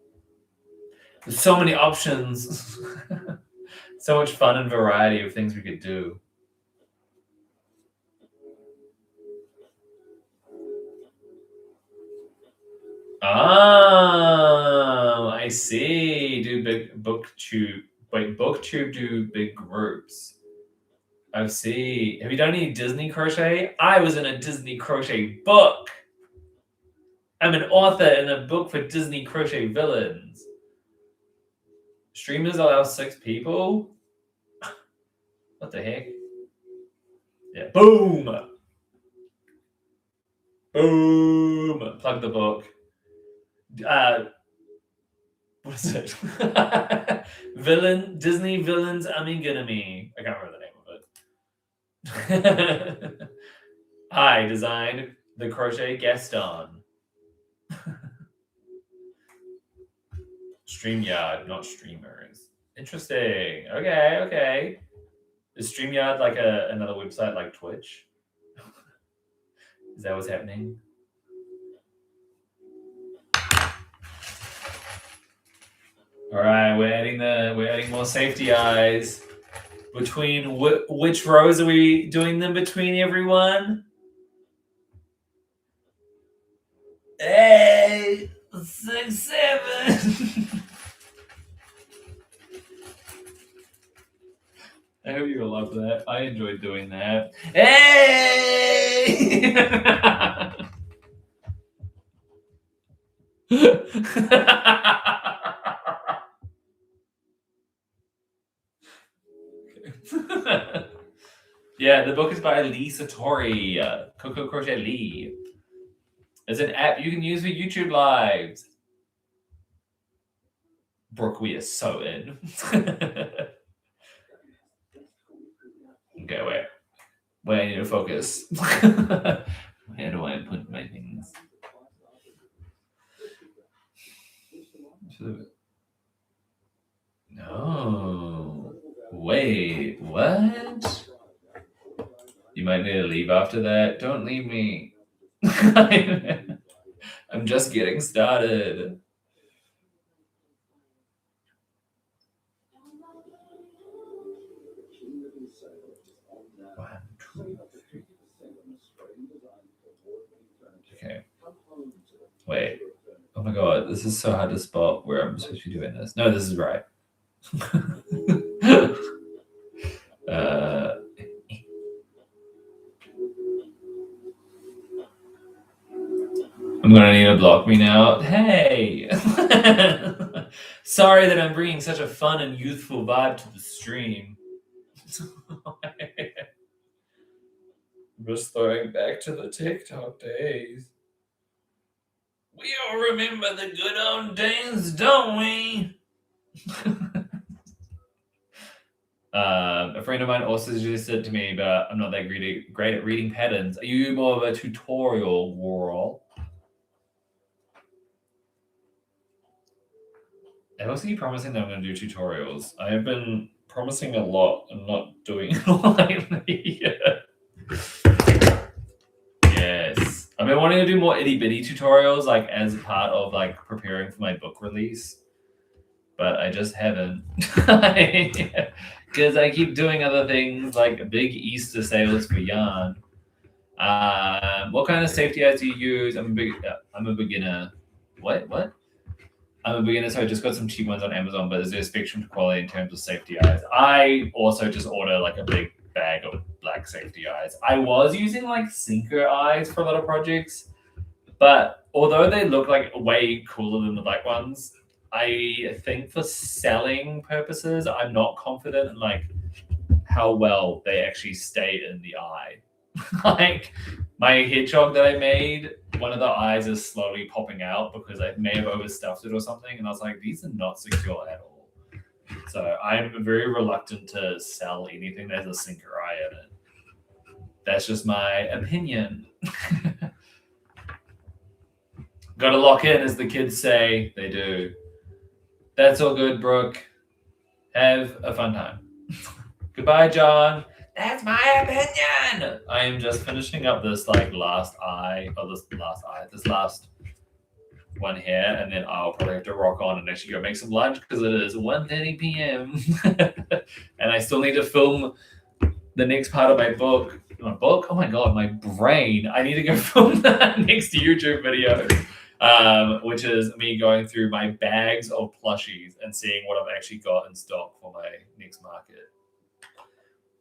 There's so many options. So much fun and variety of things we could do. Oh, I see. Do big Booktube. Wait, Booktube do big groups. I see. Have you done any Disney crochet? I was in a Disney crochet book. I'm an author in a book for Disney crochet villains. Streamers allow 6 people? What the heck? Yeah. Boom! Boom! Plug the book. What is it? Disney Villains Amigurumi. I can't remember the name of it. I designed the crochet Gaston. StreamYard, not streamers. Interesting. Okay. Is StreamYard like another website like Twitch? Is that what's happening? All right, we're adding more safety eyes. Between which rows are we doing them between, everyone? 8, 6, 7. I hope you will love that. I enjoyed doing that. Hey! Yeah, the book is by Lee Satori, Coco Crochet Lee. It's an app you can use for YouTube lives. Brooke, we are so in. Okay, wait. Wait, I need to focus. Where do I put my things? No. Wait, what? You might need to leave after that. Don't leave me. I'm just getting started. Okay. Wait. Oh my god, this is so hard to spot where I'm supposed to be doing this. No, this is right. I'm gonna need to block me now. Hey! Sorry that I'm bringing such a fun and youthful vibe to the stream. Just throwing back to the TikTok days. We all remember the good old days, don't we? A friend of mine also suggested to me, but I'm not that great at reading patterns. Are you more of a tutorial girl? I also keep promising that I'm going to do tutorials. I have been promising a lot and not doing it lately. Yes. I've been wanting to do more itty-bitty tutorials, like as part of like preparing for my book release. But I just haven't. Because I keep doing other things like big Easter sales for yarn. What kind of safety eyes do you use? I'm a beginner. What? I'm a beginner, so I just got some cheap ones on Amazon, but there's a spectrum to quality in terms of safety eyes. I also just order like a big bag of black safety eyes. I was using like sinker eyes for a lot of projects, but although they look like way cooler than the black ones, I think for selling purposes, I'm not confident in like how well they actually stay in the eye. Like my hedgehog that I made, one of the eyes is slowly popping out because I may have overstuffed it or something, and I was like, these are not secure at all. So I'm very reluctant to sell anything that has a sinker eye in it. That's just my opinion. Gotta lock in, as the kids say. They do. That's all good, Brooke. Have a fun time. Goodbye, John. That's my opinion. I am just finishing up this like last one here, and then I'll probably have to rock on and actually go make some lunch because it is 1:30 p.m. and I still need to film the next part of my book. My book? Oh my god, my brain. I need to go film the next YouTube video, which is me going through my bags of plushies and seeing what I've actually got in stock for my next market.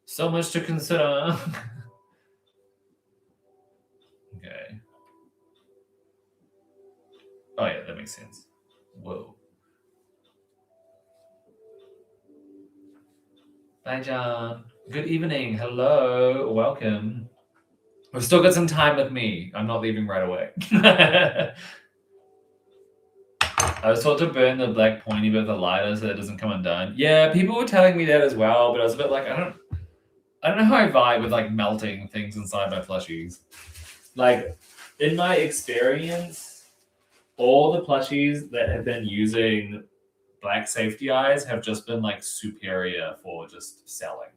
So much to consider. Okay. Oh yeah, that makes sense. Whoa. Bye, John. Good evening. Hello. Welcome. We've still got some time with me. I'm not leaving right away. I was told to burn the black pointy bit with a lighter so that it doesn't come undone. Yeah, people were telling me that as well, but I was a bit like, I don't know how I vibe with like melting things inside my plushies. Like, in my experience, all the plushies that have been using black safety eyes have just been like superior for just selling.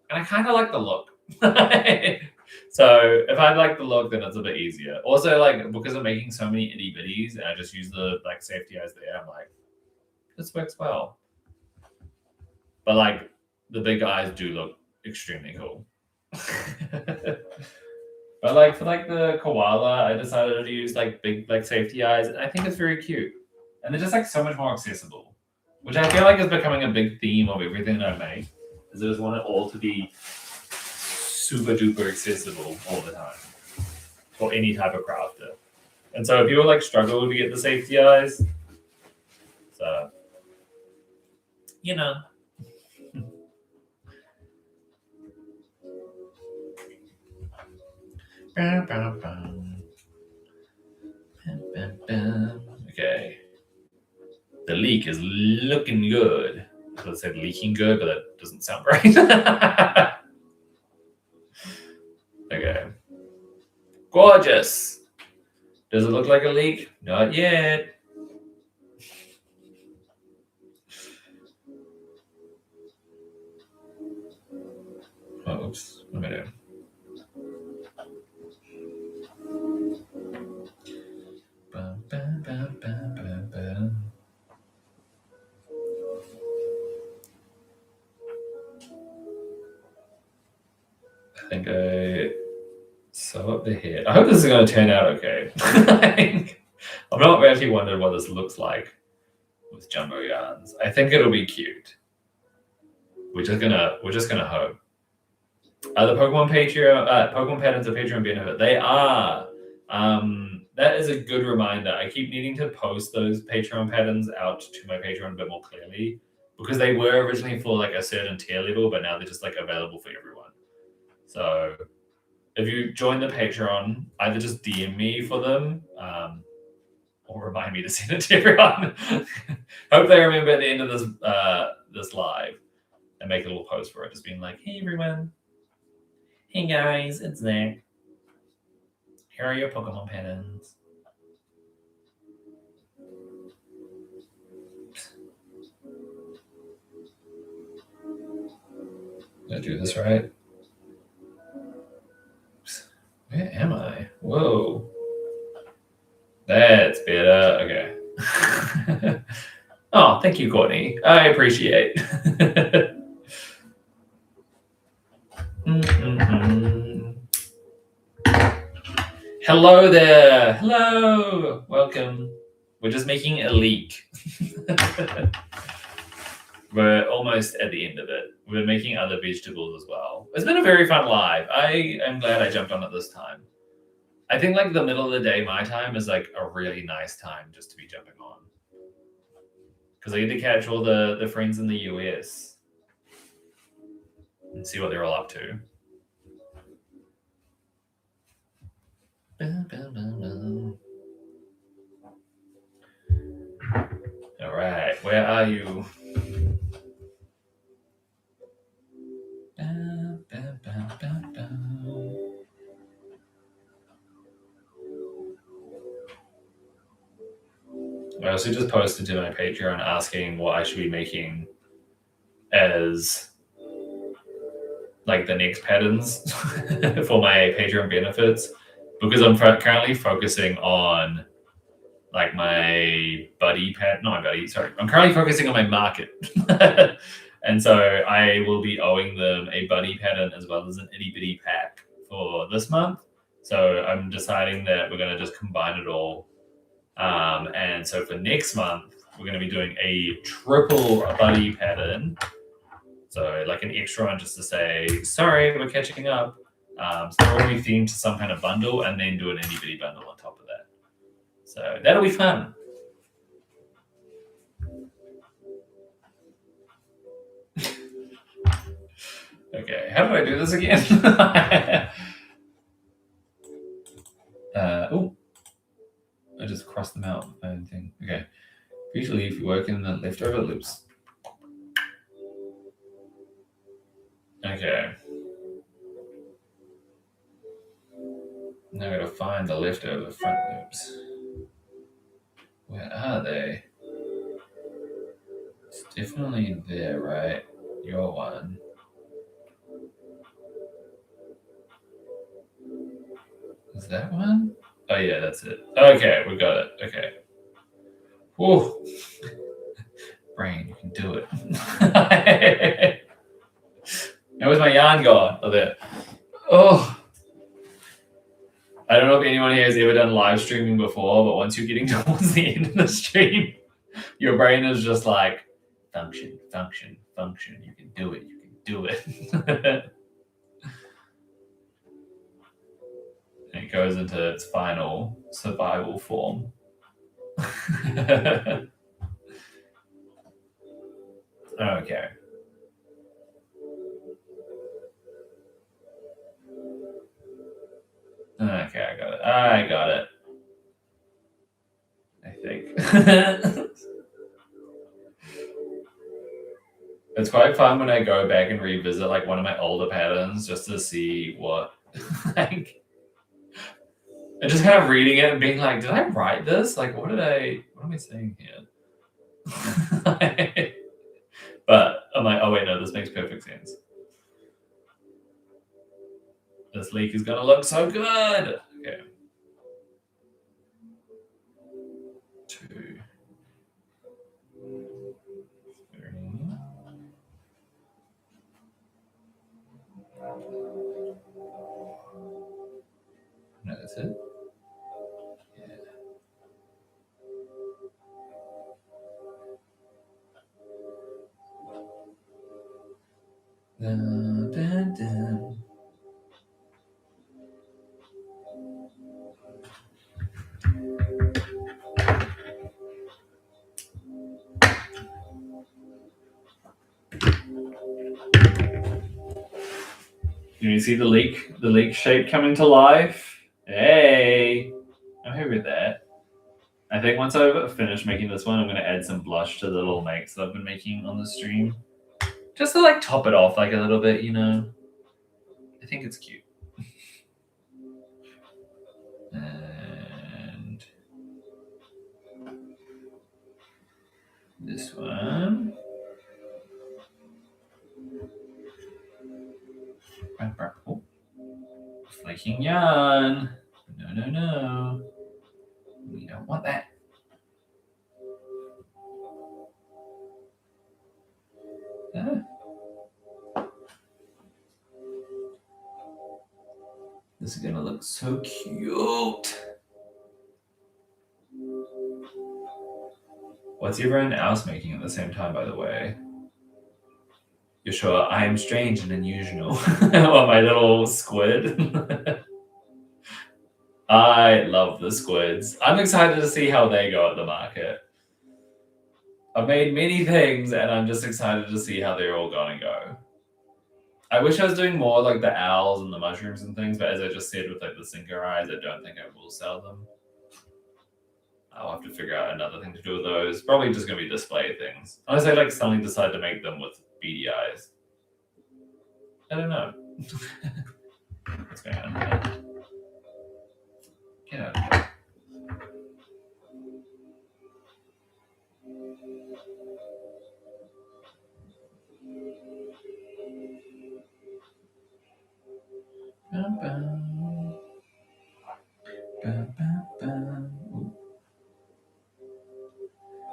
And I kind of like the look. So if I like the look, then it's a bit easier. Also, like, because I'm making so many itty bitties and I just use the black safety eyes there, I'm like, this works well. But like, the big eyes do look extremely cool. But like for like the koala, I decided to use like big like safety eyes, and I think it's very cute. And they're just like so much more accessible, which I feel like is becoming a big theme of everything that I make. Is I just want it all to be super duper accessible all the time for any type of crafter. And so if people like struggle to get the safety eyes, so you know. Okay. The leak is looking good. I could say leaking good, but that doesn't sound right. Okay. Gorgeous. Does it look like a leak? Not yet. Oh, oops. What am I doing? I think I sew up the head. I hope this is going to turn out okay. I've not actually wondered what this looks like with jumbo yarns. I think it'll be cute. We're just gonna hope. Are the Pokemon patterns a Patreon benefit? They are. That is a good reminder. I keep needing to post those Patreon patterns out to my Patreon a bit more clearly because they were originally for like a certain tier level, but now they're just like available for everyone. So if you join the Patreon, either just DM me for them or remind me to send it to everyone. Hope they remember at the end of this live and make a little post for it, just being like, hey everyone, hey guys, it's Zach. Here are your Pokemon patterns. Did I do this right? Oops. Where am I? Whoa. That's better. Okay. Oh, thank you, Courtney. I appreciate. Hello there. Hello. Welcome. We're just making a leek. We're almost at the end of it. We're making other vegetables as well. It's been a very fun live. I am glad I jumped on it this time. I think like the middle of the day, my time is like a really nice time just to be jumping on. Because I get to catch all the friends in the US and see what they're all up to. All right, where are you? I also just posted to my Patreon asking what I should be making as like the next patterns for my Patreon benefits, because I'm currently focusing on like my buddy pad, not my buddy, sorry. I'm currently focusing on my market. And so I will be owing them a buddy pattern as well as an itty bitty pack for this month. So I'm deciding that we're going to just combine it all. And so for next month, we're going to be doing a triple buddy pattern. So like an extra one just to say, sorry, we're catching up. So they're all going to be themed to some kind of bundle and then do an itty bitty bundle on top of that. So that'll be fun. Okay, how do I do this again? Oh, I just crossed them out. I didn't think. Okay. Usually, if you work in the leftover loops. Okay. Now I gotta find the leftover front loops. Where are they? It's definitely there, right? Your one. Is that one? Oh yeah, that's it. Okay, we got it. Okay. Whoa. Brain, you can do it. Now where's my yarn gone? Oh, there. Oh. I don't know if anyone here has ever done live streaming before, but once you're getting towards the end of the stream, your brain is just like, function, function, function. You can do it. You can do it. And it goes into its final survival form. Okay. Okay, I got it. I got it. I think. It's quite fun when I go back and revisit like one of my older patterns just to see what like and just kind of reading it and being like, did I write this? Like what am I saying here? But I'm like, oh wait, no, this makes perfect sense. This leek is gonna look so good. Okay. 2, 3. No, that's it. Yeah. Dun, dun, dun. you see the leak shape coming to life? Hey, I'm happy with that. I think once I've finished making this one, I'm going to add some blush to the little makes that I've been making on the stream. Just to like top it off like a little bit, you know. I think it's cute. And this one. Oh. Flaking yarn. No. We don't want that. This is gonna look so cute. What's everyone else making at the same time, by the way? You're sure I am strange and unusual. Oh, my little squid. I love the squids. I'm excited to see how they go at the market. I've made many things and I'm just excited to see how they're all gonna go. I wish I was doing more like the owls and the mushrooms and things, but as I just said with like the sinker eyes, I don't think I will sell them. I'll have to figure out another thing to do with those. Probably just gonna be display things. Unless I like suddenly decide to make them with beady eyes. I don't know. What's going on here? Get out of here.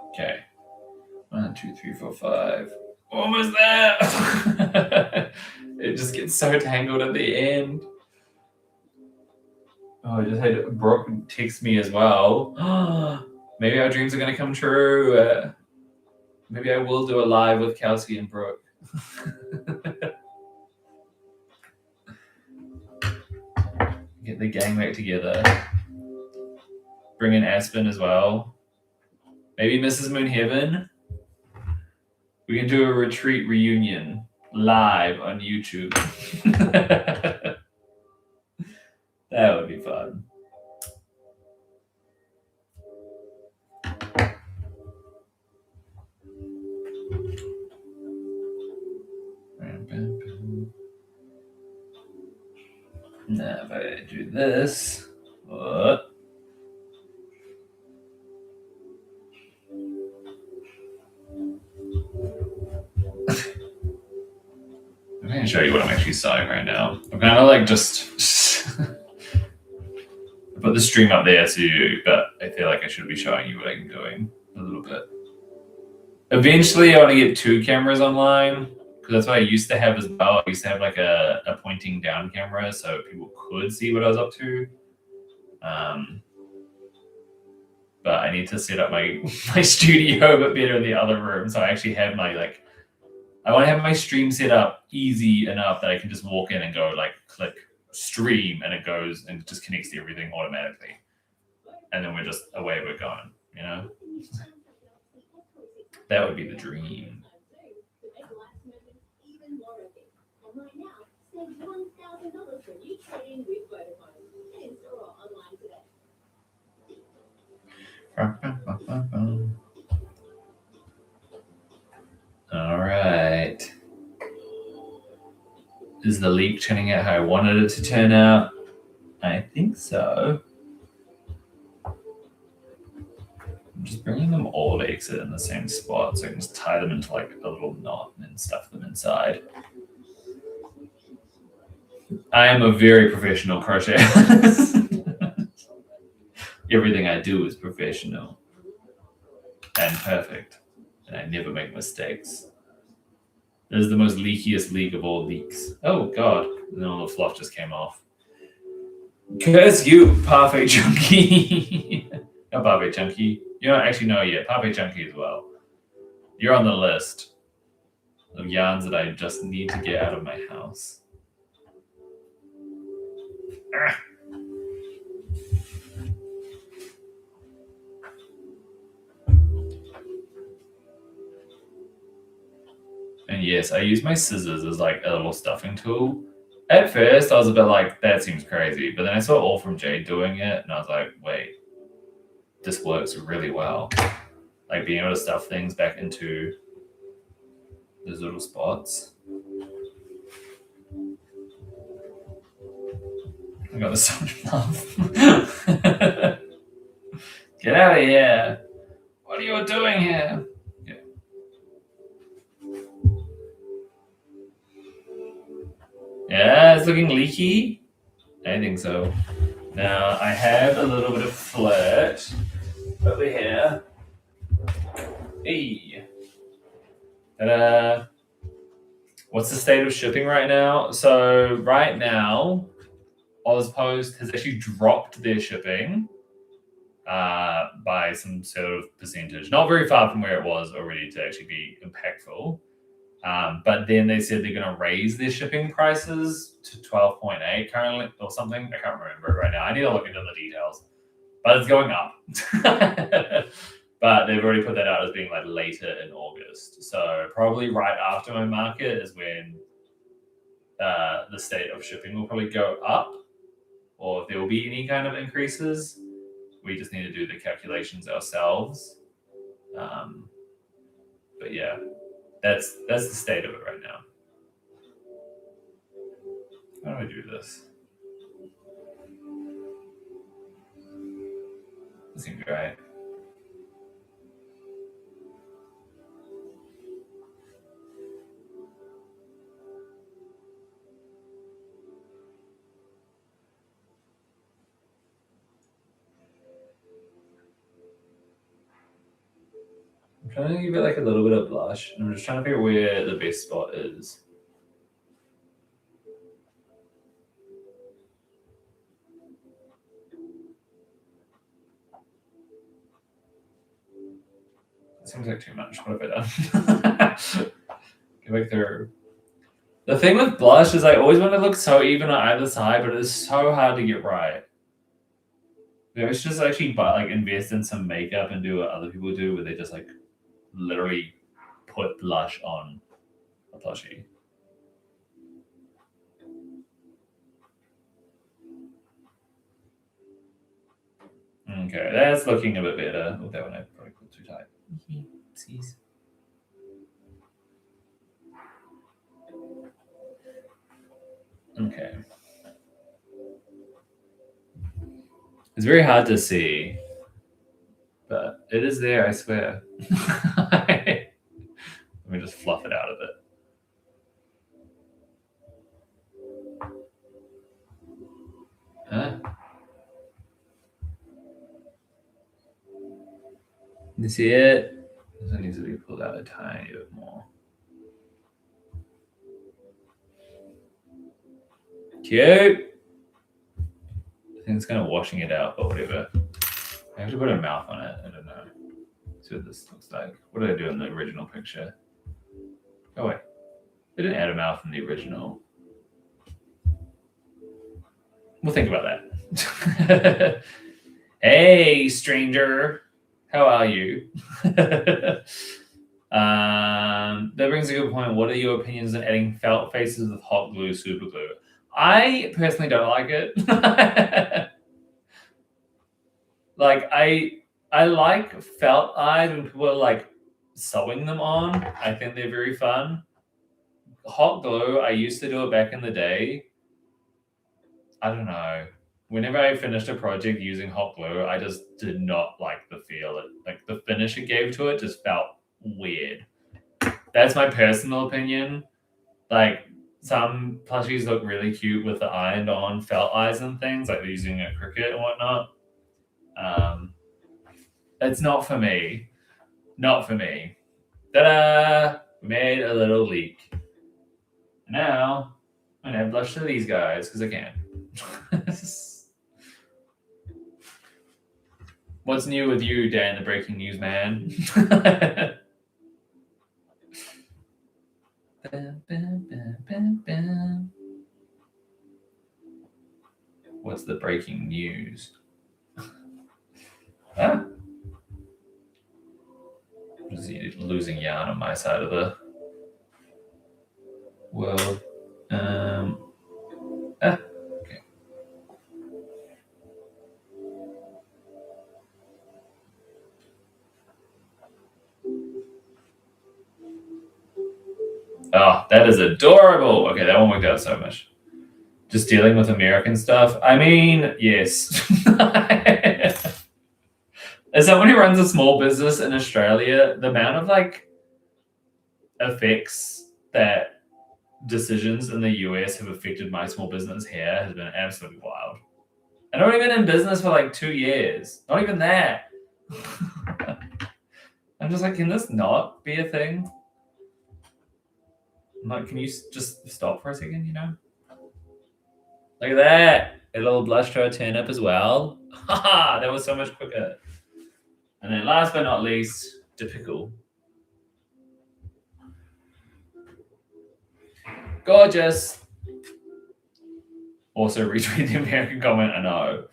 Okay. 1, 2, 3, 4, 5. Almost there. It just gets so tangled at the end. Oh, I just had Brooke text me as well. Maybe our dreams are going to come true. Maybe I will do a live with Kelsey and Brooke. Get the gang back together. Bring in Aspen as well. Maybe Mrs. Moonhaven. We can do a retreat reunion live on YouTube. That would be fun. Now if I do this, what? I'm going to show you what I'm actually sewing right now. I'm kind of like just put the stream up there to you, but I feel like I should be showing you what I'm doing a little bit. Eventually, I want to get 2 cameras online because that's what I used to have as well. I used to have like a pointing down camera so people could see what I was up to. But I need to set up my studio a bit better in the other room, so I actually have my like. I want to have my stream set up easy enough that I can just walk in and go like click stream and it goes and just connects to everything automatically. And then we're just away we're going, you know? That would be the dream. All right. Is the leak turning out how I wanted it to turn out? I think so. I'm just bringing them all to exit in the same spot so I can just tie them into like a little knot and then stuff them inside. I am a very professional crochet artist. Everything I do is professional and perfect, and I never make mistakes. This is the most leakiest leak of all leaks. Oh God! And then all the fluff just came off. Curse you, Parfait Chunky. Not Parfait Chunky. You don't actually know yet. Parfait Chunky as well. You're on the list of yarns that I just need to get out of my house. Ah. And yes, I use my scissors as like a little stuffing tool At first, I was a bit like, that seems crazy. But then I saw All From Jade doing it, and I was like, wait, this works really well. Like being able to stuff things back into those little spots. I got so much love. Get out of here. What are you doing here? Yeah. Yeah, it's looking leaky. I think so. Now I have a little bit of flirt over here. Hey. Ta-da. What's the state of shipping right now? So right now, Ozpost has actually dropped their shipping by some sort of percentage. Not very far from where it was already to actually be impactful. But then they said they're going to raise their shipping prices to 12.8 currently or something. I can't remember it right now. I need to look into the details. But it's going up. But they've already put that out as being like later in August. So probably right after my market is when the state of shipping will probably go up. Or if there will be any kind of increases. We just need to do the calculations ourselves. But yeah, that's the state of it right now. How do I do this? That seems right. I'm trying to give it like a little bit of blush. I'm just trying to figure where the best spot is. That seems like too much. What have I done? Go back through. The thing with blush is I always want to look so even on either side, but it's so hard to get right. Maybe I should just actually like invest in some makeup and do what other people do, where they just like literally put blush on a plushie. Okay, that's looking a bit better. Oh, that one I probably put too tight. Oopsies. Okay. It's very hard to see, but it is there, I swear. Let me just fluff it out a bit. Huh? You see it? This needs to be pulled out a tiny bit more. Cute. I think it's kind of washing it out, but whatever. I have to put a mouth on it. I don't know. See what this looks like. What did I do in the original picture? Oh wait, I didn't add a mouth in the original. We'll think about that. Hey, stranger. How are you? That brings a good point. What are your opinions on adding felt faces with hot glue, super glue? I personally don't like it. Like I like felt eyes when people are like sewing them on. I think they're very fun. Hot glue, I used to do it back in the day. I don't know. Whenever I finished a project using hot glue, I just did not like the feel. Like the finish it gave to it just felt weird. That's my personal opinion. Like some plushies look really cute with the ironed on felt eyes and things, like they're using a Cricut and whatnot. It's not for me. Not for me. Ta-da! We made a little leak. Now I'm gonna blush to these guys because I can. What's new with you, Dan, the breaking news man? What's the breaking news? Huh? Just losing yarn on my side of the world. Oh, that is adorable. Okay, that one worked out so much. Just dealing with American stuff. I mean, yes. As someone who runs a small business in Australia, the amount of like effects that decisions in the US have affected my small business here has been absolutely wild. I've only been in business for like 2 years. Not even that. I'm just like, can this not be a thing? I'm like, can you just stop for a second, you know? Look at that. A little blush to our turnip as well. Haha, that was so much quicker. And then last but not least, the pickle. Gorgeous. Also retweet the American comment, I know.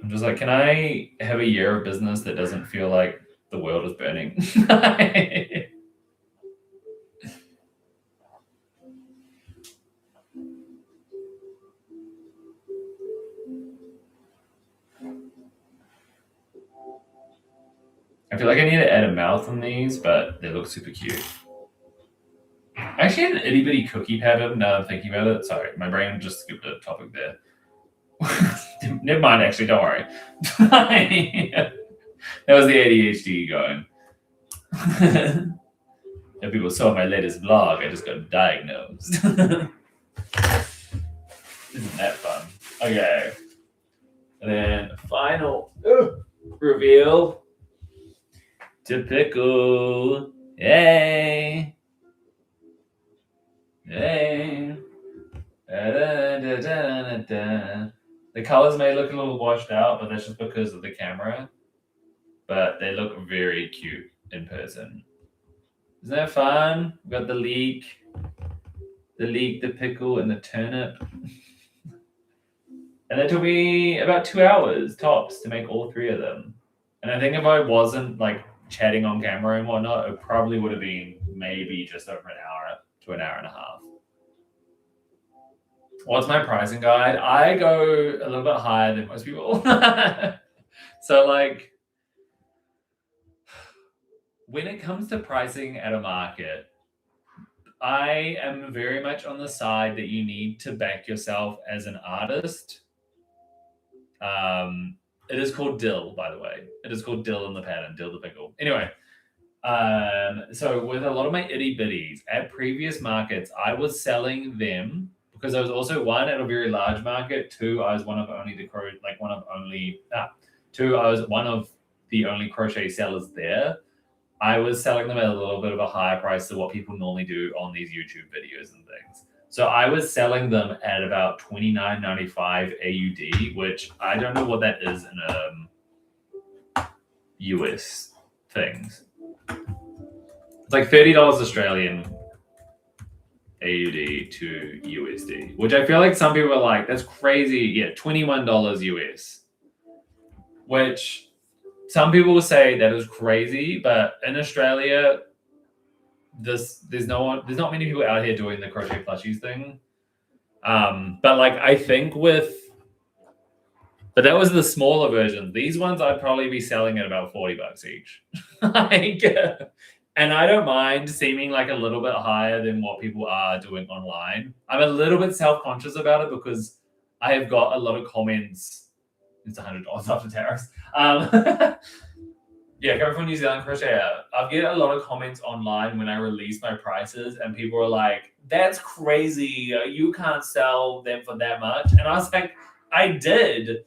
I'm just like, can I have a year of business that doesn't feel like the world is burning? I feel like I need to add a mouth on these, but they look super cute. I actually had an itty bitty cookie pattern now that I'm thinking about it. Sorry, my brain just skipped a topic there. Never mind, actually, don't worry. That was the ADHD going. If people saw my latest vlog, I just got diagnosed. Isn't that fun? Okay. And then final reveal. Typical. Yay. Yay. The colors may look a little washed out, but that's just because of the camera. But they look very cute in person. Isn't that fun? We've got the leek, the pickle, and the turnip. And it took me about 2 hours tops to make all 3 of them. And I think if I wasn't like chatting on camera and whatnot, it probably would have been maybe just over an hour to an hour and a half. What's my pricing guide? I go a little bit higher than most people. So like, when it comes to pricing at a market, I am very much on the side that you need to back yourself as an artist. It is called dill, by the way. It is called dill in the pattern, dill the pickle. Anyway, so with a lot of my itty bitties at previous markets, I was selling them because I was also one at a very large market. Two, I was one of the only crochet sellers there. I was selling them at a little bit of a higher price than what people normally do on these YouTube videos and things. So I was selling them at about $29.95 AUD, which I don't know what that is in US things. It's like $30 Australian AUD to USD, which I feel like some people are like, that's crazy. Yeah, $21 US, which some people will say that is crazy, but in Australia, there's not many people out here doing the crochet plushies thing. But like I think but that was the smaller version. These ones I'd probably be selling at about $40 each. And I don't mind seeming like a little bit higher than what people are doing online. I'm a little bit self-conscious about it because I have got a lot of comments. It's $100 after tariffs. Yeah, coming from New Zealand crocheter, I get a lot of comments online when I release my prices, and people are like, "That's crazy! You can't sell them for that much." And I was like, "I did."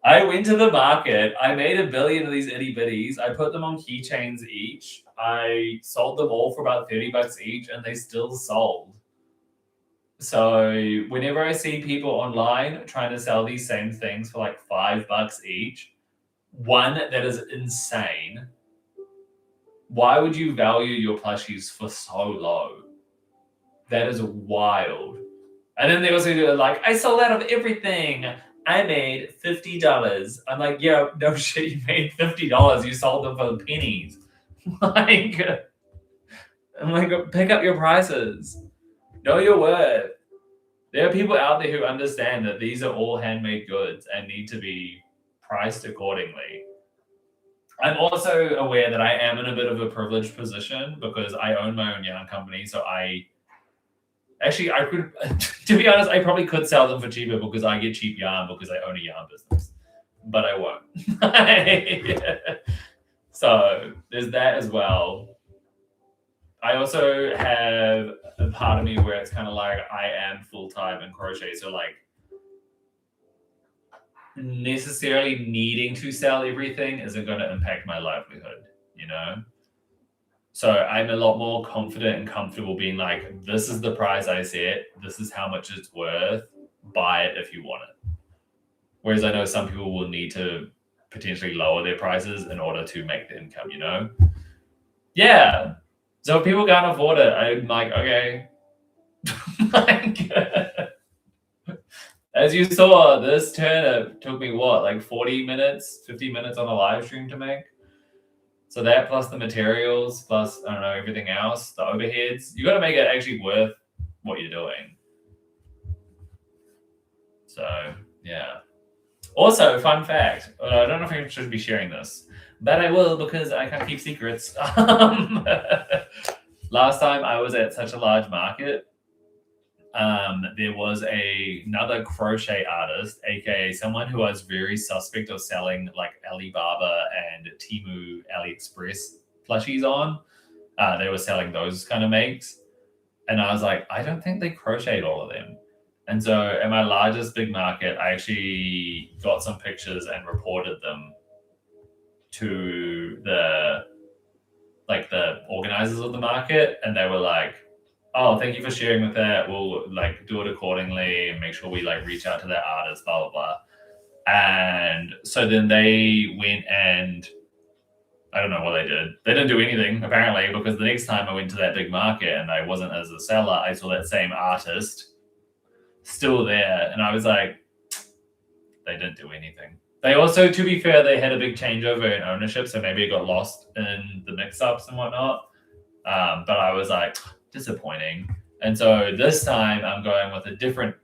I went to the market. I made 1 billion of these itty bitties. I put them on keychains each. I sold them all for about $30 each, and they still sold. So whenever I see people online trying to sell these same things for like $5 each, one, that is insane. Why would you value your plushies for so low? That is wild. And then they also do like, I sold out of everything. I made $50. I'm like, yeah, no shit, you made $50. You sold them for pennies. I'm like, pick up your prices. Know your worth. There are people out there who understand that these are all handmade goods and need to be priced accordingly. I'm also aware that I am in a bit of a privileged position because I own my own yarn company. So I could, to be honest, I probably could sell them for cheaper because I get cheap yarn because I own a yarn business, but I won't. So there's that as well. I also have a part of me where it's kind of like I am full-time in crochet. So like necessarily needing to sell everything isn't going to impact my livelihood, you know? So I'm a lot more confident and comfortable being like, this is the price I set. This is how much it's worth. Buy it if you want it. Whereas I know some people will need to potentially lower their prices in order to make the income, you know? Yeah. So if people can't afford it, I'm like, okay. Like, as you saw, this turnip took me what, like 40 minutes, 50 minutes on a live stream to make? So that plus the materials, plus, I don't know, everything else, the overheads, you got to make it actually worth what you're doing. So, yeah. Also, fun fact, I don't know if I should be sharing this, but I will because I can't keep secrets. Last time I was at such a large market, there was another crochet artist, aka someone who was very suspect of selling like Alibaba and Temu AliExpress plushies on. They were selling those kind of makes. And I was like, I don't think they crocheted all of them. And so at my largest big market, I actually got some pictures and reported them to the organizers of the market. And they were like, oh, thank you for sharing with that. We'll like do it accordingly and make sure we like reach out to that artist, blah, blah, blah. And so then they went and I don't know what they did. They didn't do anything apparently, because the next time I went to that big market and I wasn't as a seller, I saw that same artist still there. And I was like, they didn't do anything. They also, to be fair, they had a big changeover in ownership. So maybe it got lost in the mix-ups and whatnot. But I was like, disappointing. And so this time I'm going with a different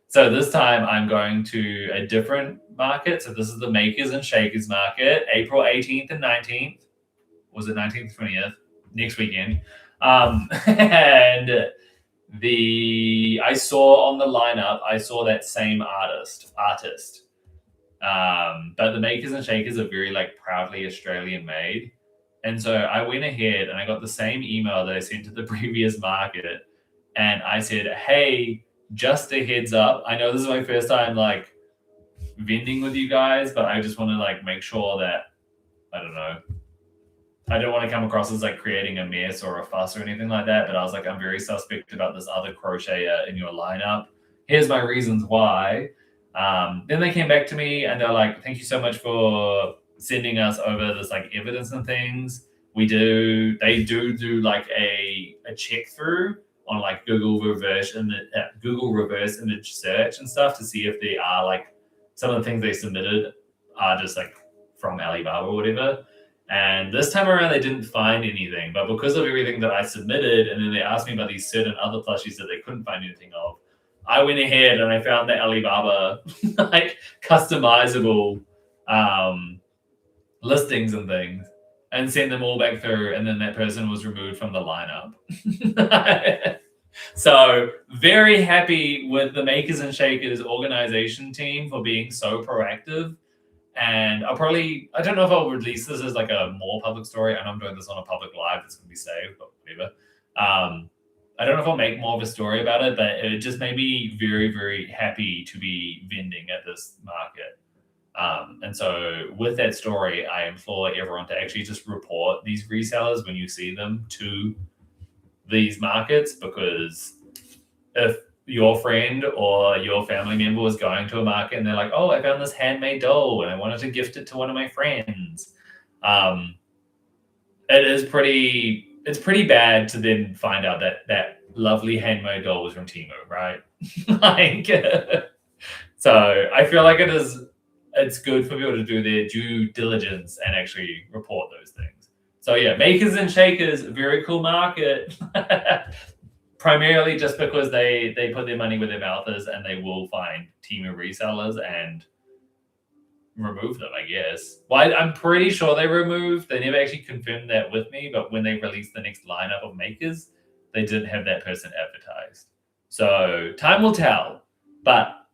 so this time I'm going to a different market. So this is the Makers and Shakers market, April 18th and 19th. Was it 19th, 20th? Next weekend. And I saw on the lineup, I saw that same artist. But the Makers and Shakers are very like proudly Australian made. And so I went ahead and I got the same email that I sent to the previous market. And I said, hey, just a heads up. I know this is my first time like vending with you guys, but I just want to like make sure that, I don't know, I don't want to come across as like creating a mess or a fuss or anything like that. But I was like, I'm very suspect about this other crocheter in your lineup. Here's my reasons why. Then they came back to me and they're like, thank you so much for sending us over this like evidence and things. They do like a check through on like Google reverse image search and stuff to see if they are like some of the things they submitted are just like from Alibaba or whatever. And this time around they didn't find anything, but because of everything that I submitted, and then they asked me about these certain other plushies that they couldn't find anything of, I went ahead and I found the Alibaba like customizable listings and things and sent them all back through, and then that person was removed from the lineup. So very happy with the Makers and Shakers organization team for being so proactive. And I don't know if I'll release this as like a more public story. I know I'm doing this on a public live that's going to be saved, but whatever. I don't know if I'll make more of a story about it, but it just made me very, very happy to be vending at this market. And so with that story, I implore everyone to actually just report these resellers when you see them to these markets, because if your friend or your family member was going to a market and they're like, oh, I found this handmade doll and I wanted to gift it to one of my friends, it's pretty bad to then find out that lovely handmade doll was from Temu, right? Like, so I feel like it's good for people to do their due diligence and actually report those things. So yeah, Makers and Shakers, very cool market. Primarily just because they put their money where their mouth is, and they will find Temu resellers and remove them, I guess. Well, I'm pretty sure they removed. They never actually confirmed that with me, but when they released the next lineup of makers, they didn't have that person advertised. So time will tell, but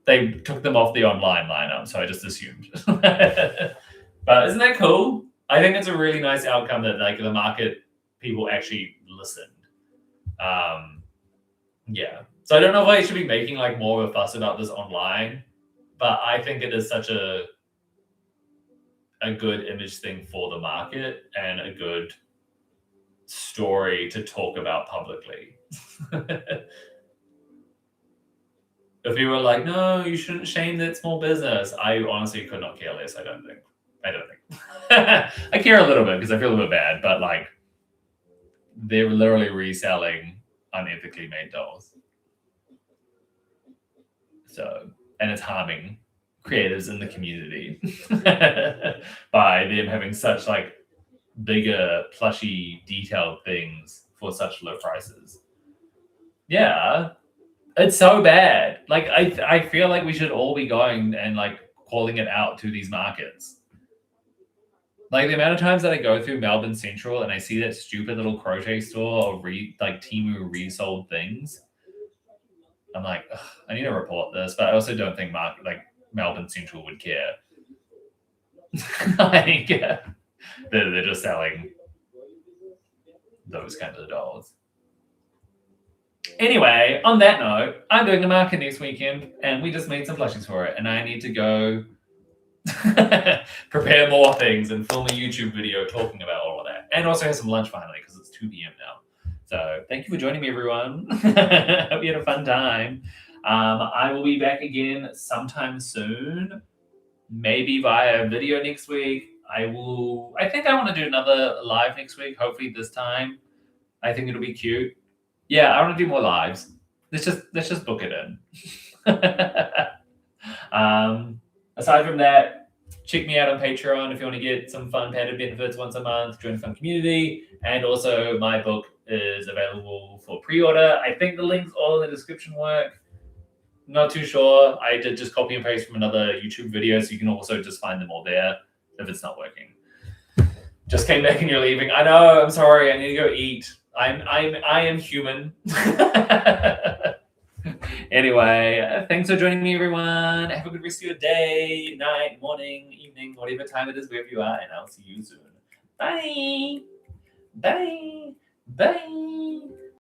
they took them off the online lineup, so I just assumed. But isn't that cool? I think it's a really nice outcome that like the market people actually listened. Yeah. So I don't know if I should be making like more of a fuss about this online, but I think it is such a good image thing for the market and a good story to talk about publicly. If you were like, no, you shouldn't shame that small business, I honestly could not care less. I don't think. I care a little bit because I feel a bit bad, but like they're literally reselling unethically made dolls. So, and it's harming creators in the community by them having such like bigger, plushy, detailed things for such low prices. Yeah, it's so bad. Like I feel like we should all be going and like calling it out to these markets. Like the amount of times that I go through Melbourne Central and I see that stupid little crochet store or like Temu resold things, I'm like, I need to report this, but I also don't think Melbourne Central would care. Like, they're just selling those kinds of dolls. Anyway, on that note, I'm doing the market next weekend, and we just made some plushies for it, and I need to go prepare more things and film a YouTube video talking about all of that, and also have some lunch finally because it's 2 p.m. now. So thank you for joining me, everyone. Hope you had a fun time. I will be back again sometime soon, maybe via video next week. I think I want to do another live next week, hopefully this time. I think it'll be cute. Yeah, I want to do more lives. Let's just book it in. Aside from that, check me out on Patreon if you want to get some fun padded benefits once a month, join a fun community, and also my book is available for pre-order. I think the links all in the description work. Not too sure. I did just copy and paste from another YouTube video, so you can also just find them all there if it's not working. Just came back and you're leaving. I know, I'm sorry, I need to go eat. I am human. Anyway, thanks for joining me, everyone. Have a good rest of your day, night, morning, evening, whatever time it is, wherever you are, and I'll see you soon. Bye. Bye. Bye.